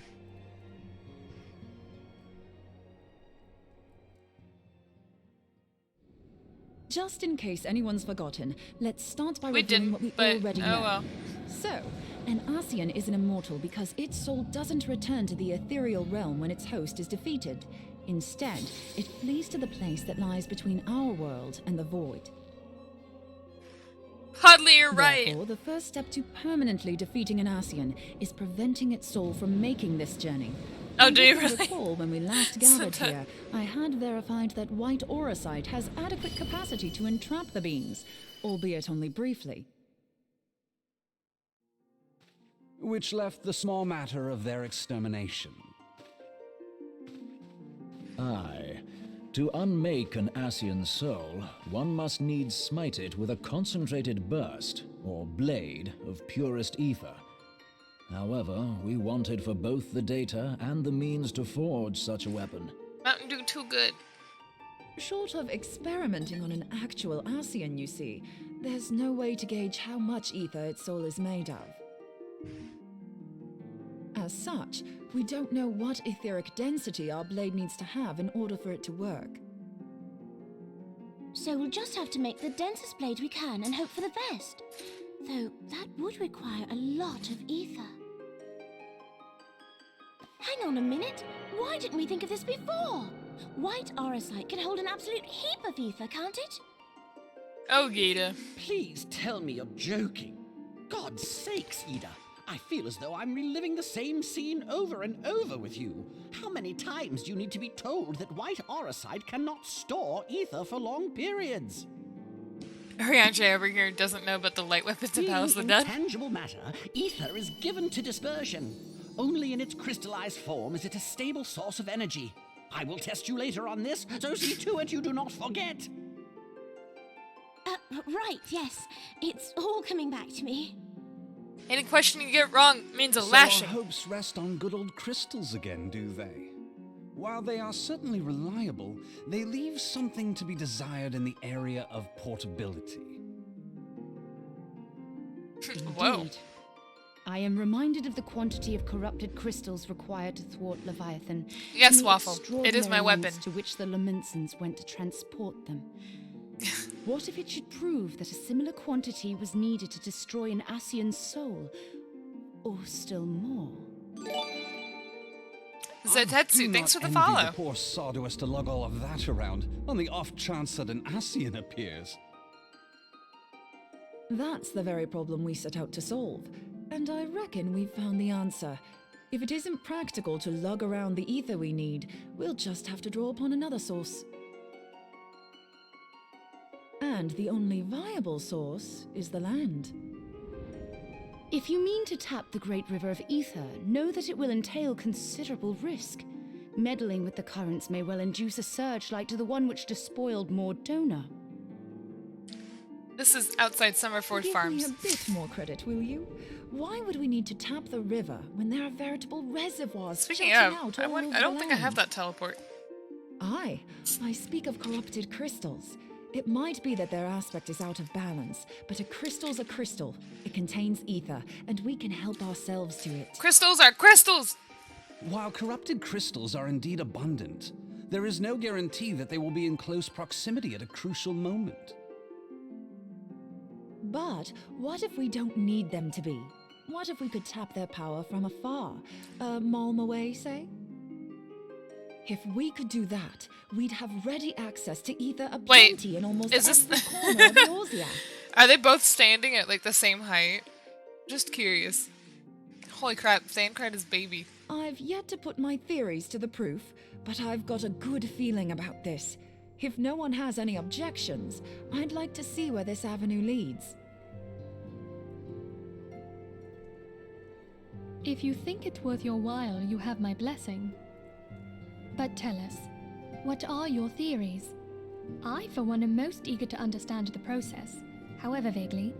Just in case anyone's forgotten, let's start by We reviewing didn't, what we but already oh know. well. So, an Asian is an immortal because its soul doesn't return to the ethereal realm when its host is defeated. Instead, it flees to the place that lies between our world and the void. Hardly, you're right. Therefore, the first step to permanently defeating an Asian is preventing its soul from making this journey. Oh, And do you if really? recall, when we last gathered Sometimes- here, I had verified that white auracite has adequate capacity to entrap the beings, albeit only briefly. Which left the small matter of their extermination. Aye. To unmake an Asian soul, one must needs smite it with a concentrated burst, or blade, of purest ether. However, we wanted for both the data and the means to forge such a weapon. Mountain Dew too good. Short of experimenting on an actual Asian, you see, there's no way to gauge how much ether its soul is made of. As such, we don't know what etheric density our blade needs to have in order for it to work. So we'll just have to make the densest blade we can and hope for the best. Though that would require a lot of ether. Hang on a minute. Why didn't we think of this before? White auracite can hold an absolute heap of ether, can't it? Oh, Gita. Please tell me you're joking. God's sakes, Ida. I feel as though I'm reliving the same scene over and over with you. How many times do you need to be told that white auracite cannot store ether for long periods? Rianche over here doesn't know about the light weapons of Being House the Dead. intangible matter, ether is given to dispersion. Only in its crystallized form is it a stable source of energy. I will test you later on this, so see to it you do not forget. Right, yes. It's all coming back to me. Any question you get wrong means a So lashing. our hopes rest on good old crystals again, do they? While they are certainly reliable, they leave something to be desired in the area of portability. Whoa. Indeed. I am reminded of the quantity of corrupted crystals required to thwart Leviathan. Yes, and the Waffle. It is my extraordinary weapon. lengths to which the Lamentsons went to transport them. What if it should prove that a similar quantity was needed to destroy an Asian's soul? Or still more? Zetetsu, Do thanks not for the envy follow. The poor sod who has to lug all of that around on the off chance that an Asian appears. That's the very problem we set out to solve, and I reckon we've found the answer. If it isn't practical to lug around the ether we need, we'll just have to draw upon another source. And the only viable source is the land. If you mean to tap the Great River of Ether, know that it will entail considerable risk. Meddling with the currents may well induce a surge like to the one which despoiled Mordona. This is outside Summerford Farms. Give me a bit more credit, will you? Why would we need to tap the river when there are veritable reservoirs Speaking jutting of, out I all over don't the think I have land? that teleport. Aye, I speak of corrupted crystals. It might be that their aspect is out of balance, but a crystal's a crystal. It contains ether, and we can help ourselves to it. Crystals are crystals! While corrupted crystals are indeed abundant, there is no guarantee that they will be in close proximity at a crucial moment. But what if we don't need them to be? What if we could tap their power from afar? A malm away, say? If we could do that, we'd have ready access to ether aplenty in almost is this every corner of Eorzea. Are they both standing at like the same height? Just curious. Holy crap, Thancred is baby. I've yet to put my theories to the proof, but I've got a good feeling about this. If no one has any objections, I'd like to see where this avenue leads. If you think it's worth your while, you have my blessing. But tell us, what are your theories? I, for one, am most eager to understand the process, however vaguely.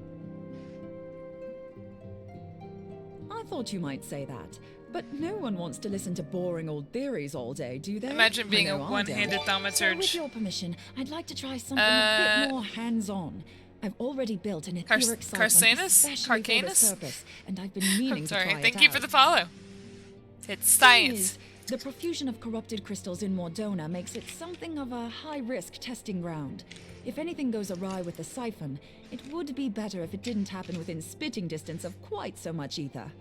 I thought you might say that, but no one wants to listen to boring old theories all day, do they? Imagine being I a know I one-handed don't. So with thaumaturge. your permission, I'd like to try something a bit more hands-on. I've already built an etheric siphon Carcanus? especially for this Carcanus? purpose, and I've been meaning I'm to try sorry, it thank you for out. the follow. It's Thing science. is, the profusion of corrupted crystals in Mordona makes it something of a high-risk testing ground. If anything goes awry with the siphon, it would be better if it didn't happen within spitting distance of quite so much ether.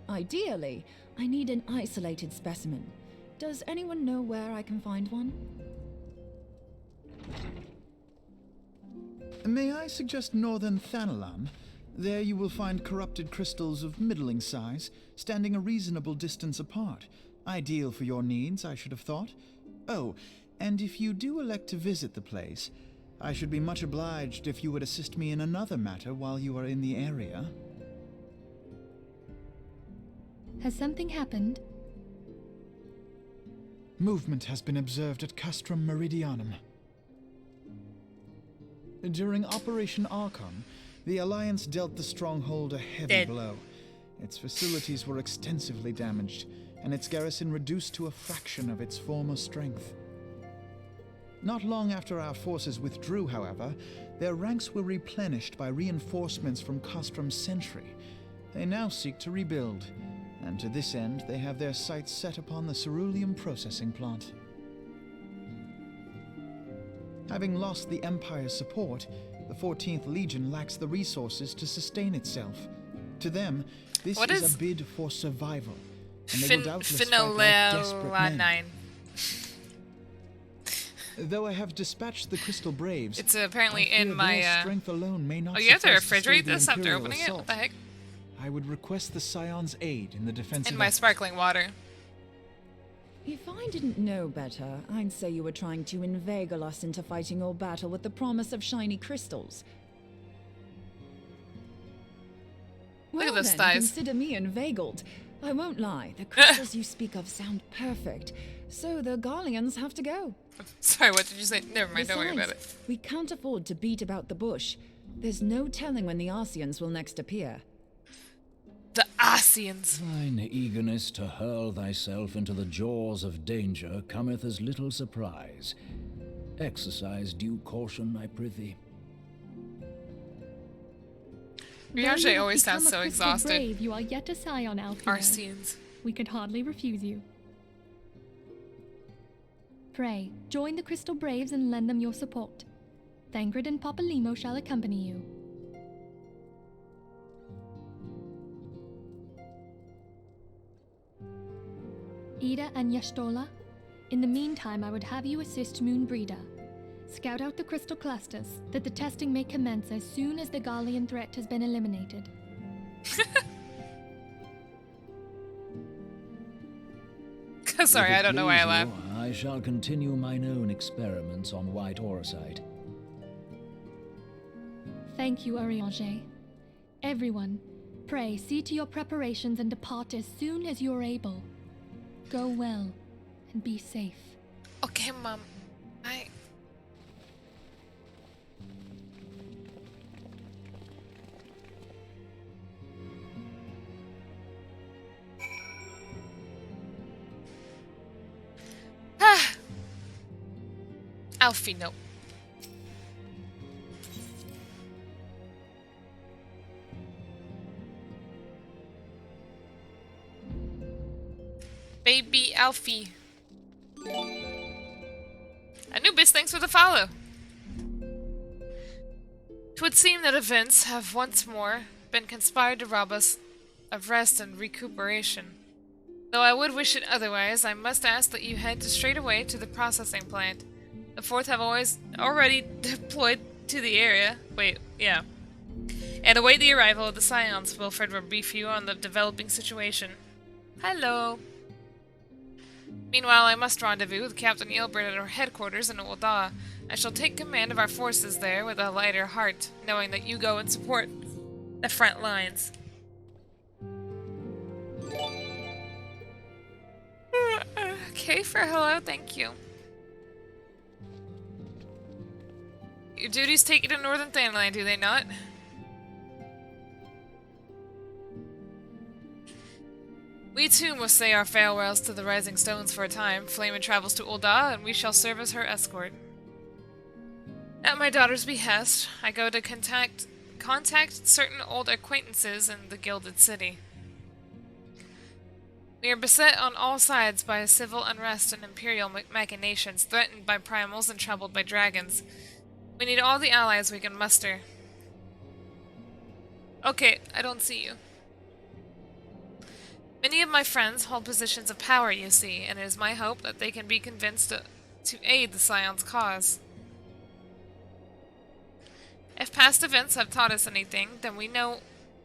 Ideally, I need an isolated specimen. Does anyone know where I can find one? May I suggest northern Thanalan? There you will find corrupted crystals of middling size, standing a reasonable distance apart. Ideal for your needs, I should have thought. Oh, and if you do elect to visit the place, I should be much obliged if you would assist me in another matter while you are in the area. Has something happened? Movement has been observed at Castrum Meridianum. During Operation Archon, the Alliance dealt the stronghold a heavy blow. Its facilities were extensively damaged, and its garrison reduced to a fraction of its former strength. Not long after our forces withdrew, however, their ranks were replenished by reinforcements from Castrum's sentry. They now seek to rebuild, and to this end they have their sights set upon the ceruleum processing plant. Having lost the Empire's support, the 14th Legion lacks the resources to sustain itself. To them, this What is is a bid for survival, and they will doubtless fight like desperate men. Phenylalanine. Though I have dispatched the Crystal Braves, It's apparently I fear in my, their strength alone may not Oh, you have to suffice stay refrigerate the this after Imperial opening it? assault. What the heck? I would request the Scion's aid in the defense In of my our- sparkling water. If I didn't know better, I'd say you were trying to inveigle us into fighting your battle with the promise of shiny crystals. Look at Well those then, thighs. consider me inveigled. I won't lie, the crystals you speak of sound perfect, so the Garleans have to go. Sorry, what did you say? Never mind, don't worry about Besides, it. we can't afford to beat about the bush. There's no telling when the Arceans will next appear. The Asians. Thine eagerness to hurl thyself into the jaws of danger cometh as little surprise. Exercise due caution, I prithee. Though you Riache have always become sounds a so crystal exhausted. brave, you are yet a scion, Alfio. Arceans. We could hardly refuse you. Pray, join the Crystal Braves and lend them your support. Thancred and Papalymo shall accompany you. Ida and Yashtola, in the meantime I would have you assist Moonbreeder. Scout out the crystal clusters, that the testing may commence as soon as the Garlean threat has been eliminated. Sorry, If it I don't know why I please laughed. you, I shall continue mine own experiments on white aurosite. Thank you, Ariange. Everyone, pray see to your preparations and depart as soon as you're able. Go well, and be safe. Okay, Mom. Alfie, no. Baby Alfie. Anubis, thanks for the follow. 'Twould seem that events have once more been conspired to rob us of rest and recuperation. Though I would wish it otherwise, I must ask that you head straight away to the processing plant. The Fourth have already deployed to the area. Wait, yeah. And await the arrival of the Scions. Wilfred will brief you on the developing situation. Hello. Meanwhile, I must rendezvous with Captain Eilbert at our headquarters in Ul'dah. I shall take command of our forces there with a lighter heart, knowing that you go and support the front lines. Okay, for hello, thank you. Your duties take you to Northern Thanaland, do they not? We too must say our farewells to the Rising Stones for a time. Flamen travels to Ul'dah, and we shall serve as her escort. At my daughter's behest, I go to contact certain old acquaintances in the Gilded City. We are beset on all sides by civil unrest and imperial machinations, threatened by primals and troubled by dragons. We need all the allies we can muster. Okay, I don't see you. Many of my friends hold positions of power, you see, and it is my hope that they can be convinced to aid the Scion's cause. If past events have taught us anything, then we know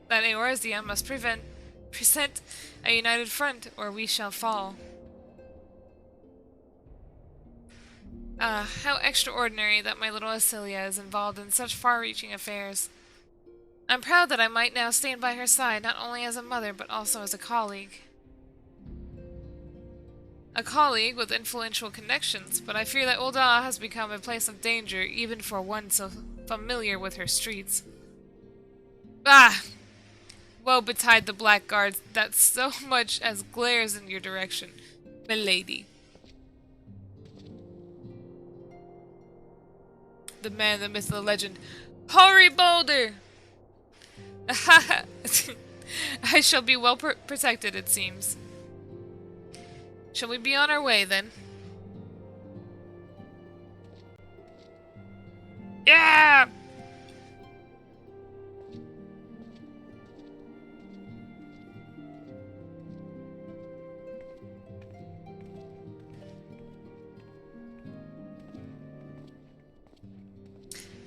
that Eorzea must present a united front, or we shall fall. How extraordinary that my little Asilia is involved in such far-reaching affairs. I'm proud that I might now stand by her side, not only as a mother, but also as a colleague. A colleague with influential connections, but I fear that Ul'dah has become a place of danger, even for one so familiar with her streets. Ah! Woe betide the blackguards that so much as glares in your direction, milady. The man, the myth, the legend. Hoary Boulder! I shall be well protected, it seems. Shall we be on our way, then? Yeah!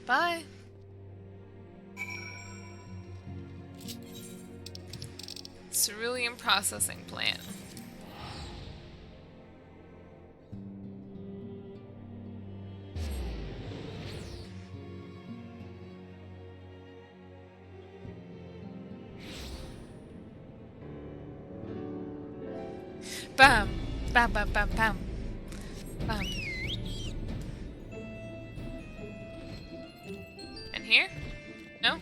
Bye. Cerulean processing plant. Bam! Bam, bam, bam, bam. Bam. And here? No?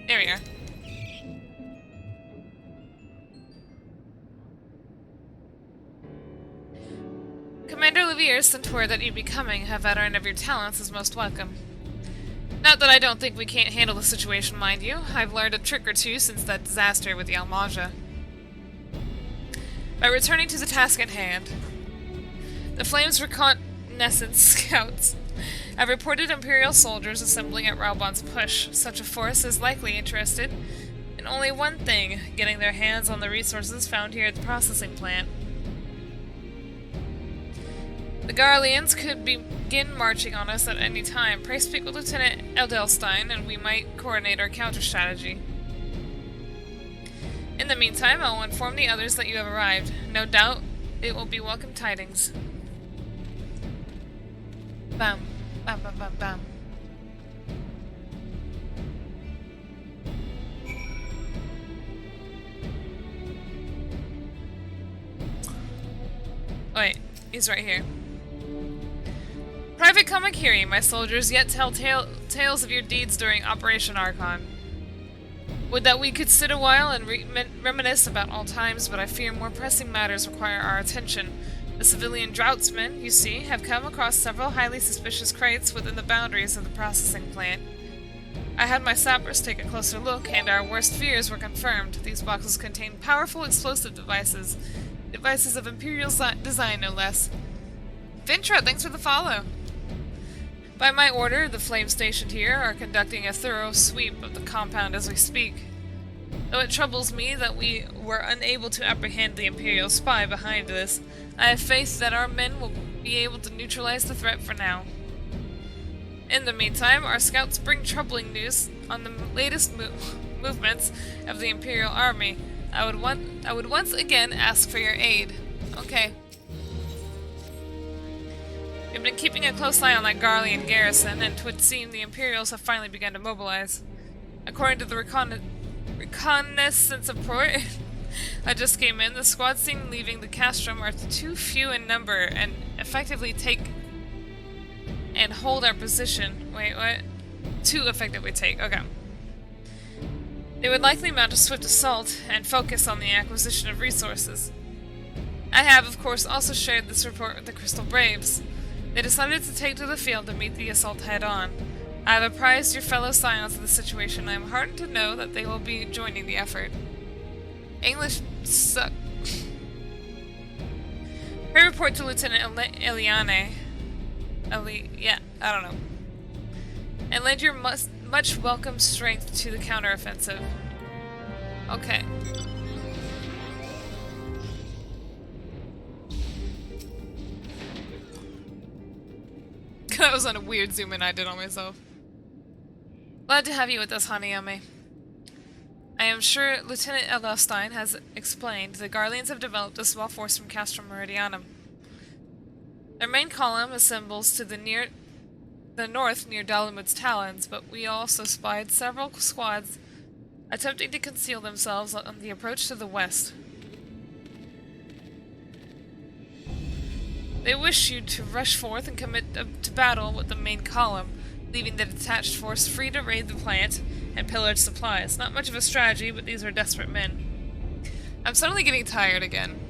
There we are. Commander Livier sent word that you'd be coming. Have veteran of your talents is most welcome. Not that I don't think we can't handle the situation, mind you. I've learned a trick or two since that disaster with the Almaja. By returning to the task at hand, the Flames Reconnaissance Scouts have reported Imperial soldiers assembling at Raubon's Push. Such a force is likely interested in only one thing, getting their hands on the resources found here at the processing plant. The Garleans could begin marching on us at any time. Pray speak with Lieutenant Edelstein, and we might coordinate our counter-strategy. In the meantime, I will inform the others that you have arrived. No doubt, it will be welcome tidings. Bam. Bam, bam, bam, bam. Wait, he's right here. Private Kamakiri, my soldiers yet tell tales of your deeds during Operation Archon. Would that we could sit a while and reminisce about all times, but I fear more pressing matters require our attention. The civilian draughtsmen, you see, have come across several highly suspicious crates within the boundaries of the processing plant. I had my sappers take a closer look, and our worst fears were confirmed. These boxes contain powerful explosive devices. Devices of Imperial design, no less. Vintra, thanks for the follow! By my order, the flame stationed here are conducting a thorough sweep of the compound as we speak. Though it troubles me that we were unable to apprehend the Imperial spy behind this, I have faith that our men will be able to neutralize the threat for now. In the meantime, our scouts bring troubling news on the latest movements of the Imperial Army. I would once again ask for your aid. Okay. We've been keeping a close eye on that Garlean garrison, and 'twould seem the Imperials have finally begun to mobilize. According to the reconnaissance report I just came in, the squad seen leaving the castrum are too few in number and effectively take and hold our position. Wait, what? To effectively take, okay. They would likely mount a swift assault and focus on the acquisition of resources. I have, of course, also shared this report with the Crystal Braves. They decided to take to the field to meet the assault head-on. I have apprised your fellow Scions of the situation. I am heartened to know that they will be joining the effort. English suck. Her report to Lieutenant Eliane. Yeah, I don't know. And lend your much welcome strength to the counteroffensive. Okay. That was on a weird zoom in I did on myself. Glad to have you with us, Hanayome. I am sure Lieutenant Edelstein has explained the Garleans have developed a small force from Castrum Meridianum. Their main column assembles to the north near Dalamud's talons, but we also spied several squads attempting to conceal themselves on the approach to the west. They wish you to rush forth and commit to battle with the main column, leaving the detached force free to raid the plant and pillage supplies. Not much of a strategy, but these are desperate men. I'm suddenly getting tired again.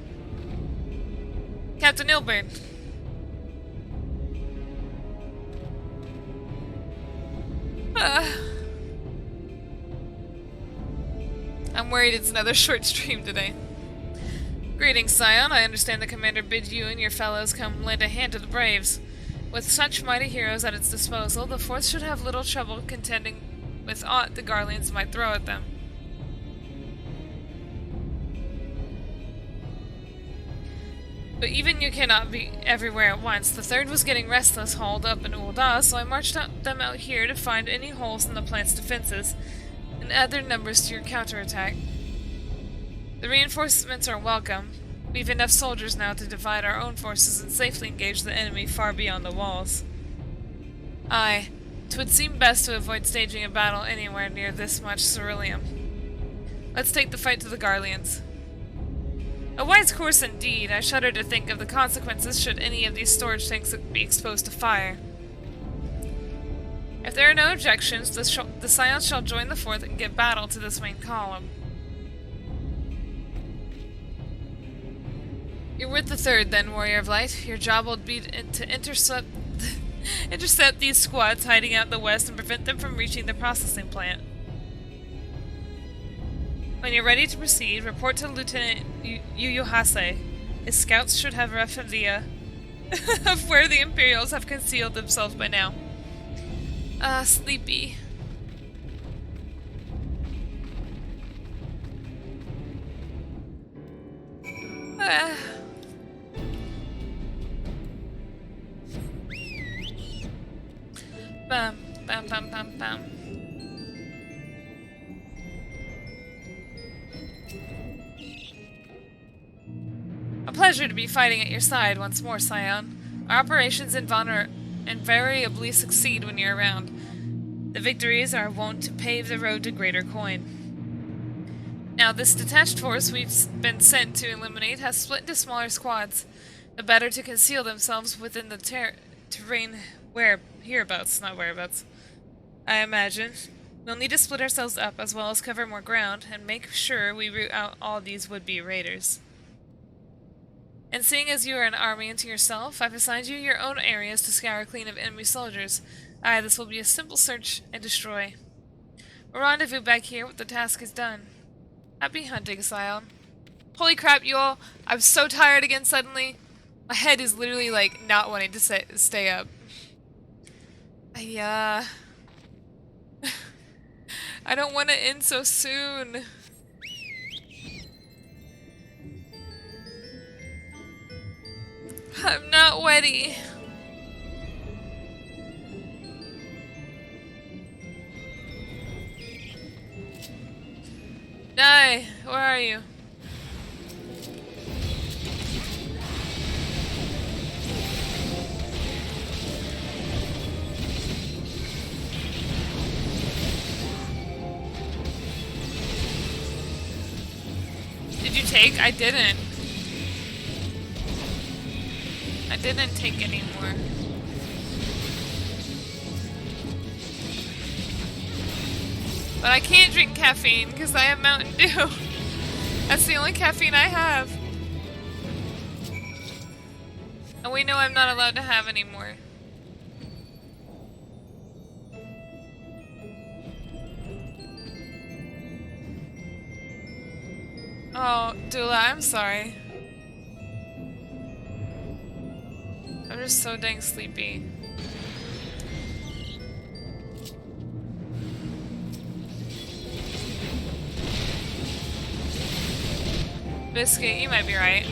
Captain Ilbert. I'm worried it's another short stream today. Greetings, Scion. I understand the commander bids you and your fellows come lend a hand to the Braves. With such mighty heroes at its disposal, the Fourth should have little trouble contending with aught the Garleans might throw at them. But even you cannot be everywhere at once. The Third was getting restless, hauled up in Ul'dah, so I marched them out here to find any holes in the plant's defenses and add their numbers to your counterattack. The reinforcements are welcome. We've enough soldiers now to divide our own forces and safely engage the enemy far beyond the walls. Aye, 'twould seem best to avoid staging a battle anywhere near this much ceruleum. Let's take the fight to the Garleans. A wise course indeed. I shudder to think of the consequences should any of these storage tanks be exposed to fire. If there are no objections, the Scions shall join the Fourth and give battle to this main column. You're with the Third, then, Warrior of Light. Your job will be to intercept these squads hiding out in the west and prevent them from reaching the processing plant. When you're ready to proceed, report to Lieutenant Yuyuhase. His scouts should have a rough idea of where the Imperials have concealed themselves by now. Sleepy. Bam, bam, bam, bam, bam. pleasure to be fighting at your side once more, Scion. Our operations invariably succeed when you're around. The victories are wont to pave the road to greater coin. Now, this detached force we've been sent to eliminate has split into smaller squads, the better to conceal themselves within the terrain hereabouts, not whereabouts. I imagine. We'll need to split ourselves up as well as cover more ground and make sure we root out all these would-be raiders. And seeing as you are an army unto yourself, I've assigned you your own areas to scour clean of enemy soldiers. Aye, this will be a simple search and destroy. We'll rendezvous back here when the task is done. Happy hunting, Scion. Holy crap, you all. I'm so tired again suddenly. My head is literally, like, not wanting to stay up. I don't want to end so soon. I'm not ready. Die! Where are you? Did you take? I didn't. I didn't take any more. But I can't drink caffeine because I have Mountain Dew. That's the only caffeine I have. And we know I'm not allowed to have any more. Oh, Dula, I'm sorry. I'm just so dang sleepy. Biscuit, you might be right.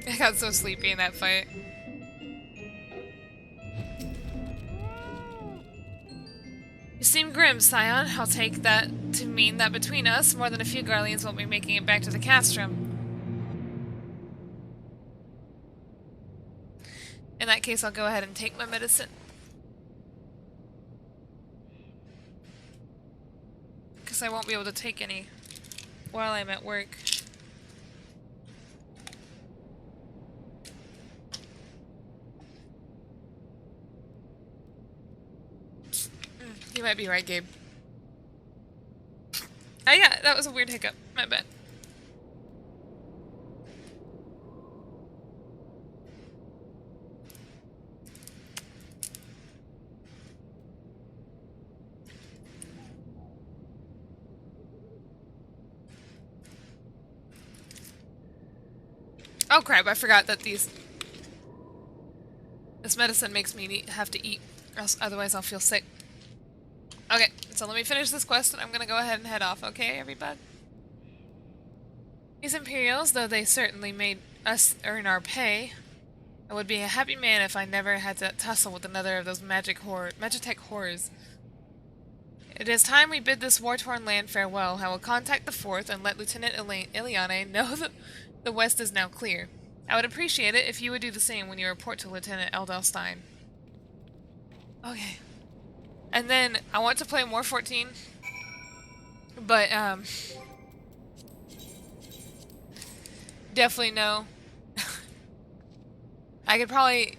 I got so sleepy in that fight. You seem grim, Scion. I'll take that to mean that between us, more than a few Garleans won't be making it back to the castrum. In that case, I'll go ahead and take my medicine. Because I won't be able to take any while I'm at work. You might be right, Gabe. Oh yeah, that was a weird hiccup. My bad. Oh crap, I forgot that this medicine makes me have to eat, or else otherwise I'll feel sick. Okay, so let me finish this quest and I'm gonna go ahead and head off, okay, everybody? These Imperials, though they certainly made us earn our pay, I would be a happy man if I never had to tussle with another of those Magitech horrors. It is time we bid this war-torn land farewell. I will contact the 4th and let Lieutenant Ileane know that the west is now clear. I would appreciate it if you would do the same when you report to Lieutenant Edelstein. Okay. And then, I want to play more 14, but, definitely no. I could probably,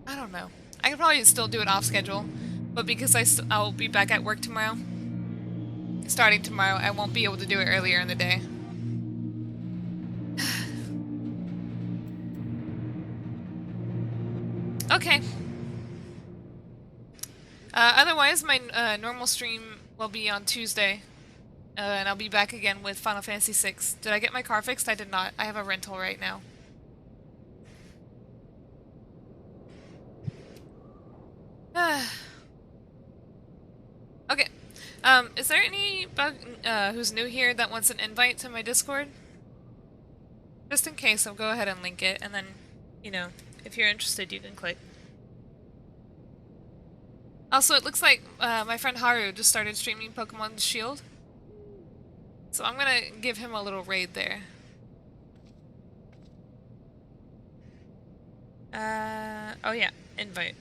I don't know. I could probably still do it off schedule, but because I'll be back at work tomorrow, starting tomorrow, I won't be able to do it earlier in the day. Okay. Otherwise, my normal stream will be on Tuesday. And I'll be back again with Final Fantasy VI. Did I get my car fixed? I did not. I have a rental right now. Okay. Is there any bug who's new here that wants an invite to my Discord? Just in case, I'll go ahead and link it, and then, you know, if you're interested, you can click. Also, it looks like my friend Haru just started streaming Pokemon Shield. So I'm gonna give him a little raid there. Oh yeah, invite.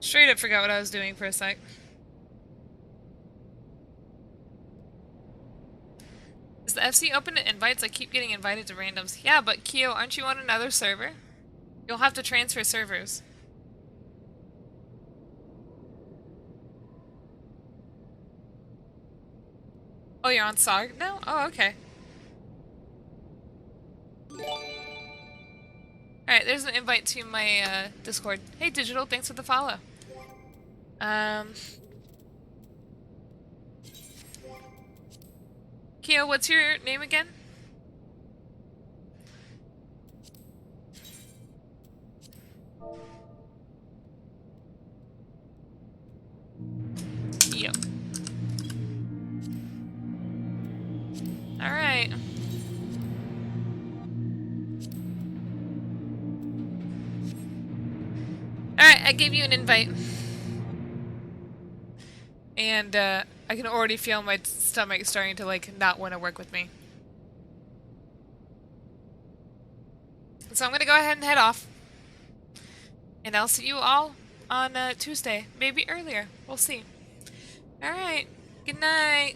Straight up forgot what I was doing for a sec. Is the FC open to invites? I keep getting invited to randoms. Yeah, but Kyo, aren't you on another server? You'll have to transfer servers. Oh, you're on SOG now? Oh, okay. Alright, there's an invite to my Discord. Hey, Digital, thanks for the follow. Kyo, what's your name again? Kyo. Alright. Alright, I gave you an invite. And, I can already feel my stomach starting to, like, not want to work with me. So I'm gonna go ahead and head off. And I'll see you all on Tuesday. Maybe earlier. We'll see. Alright. Good night.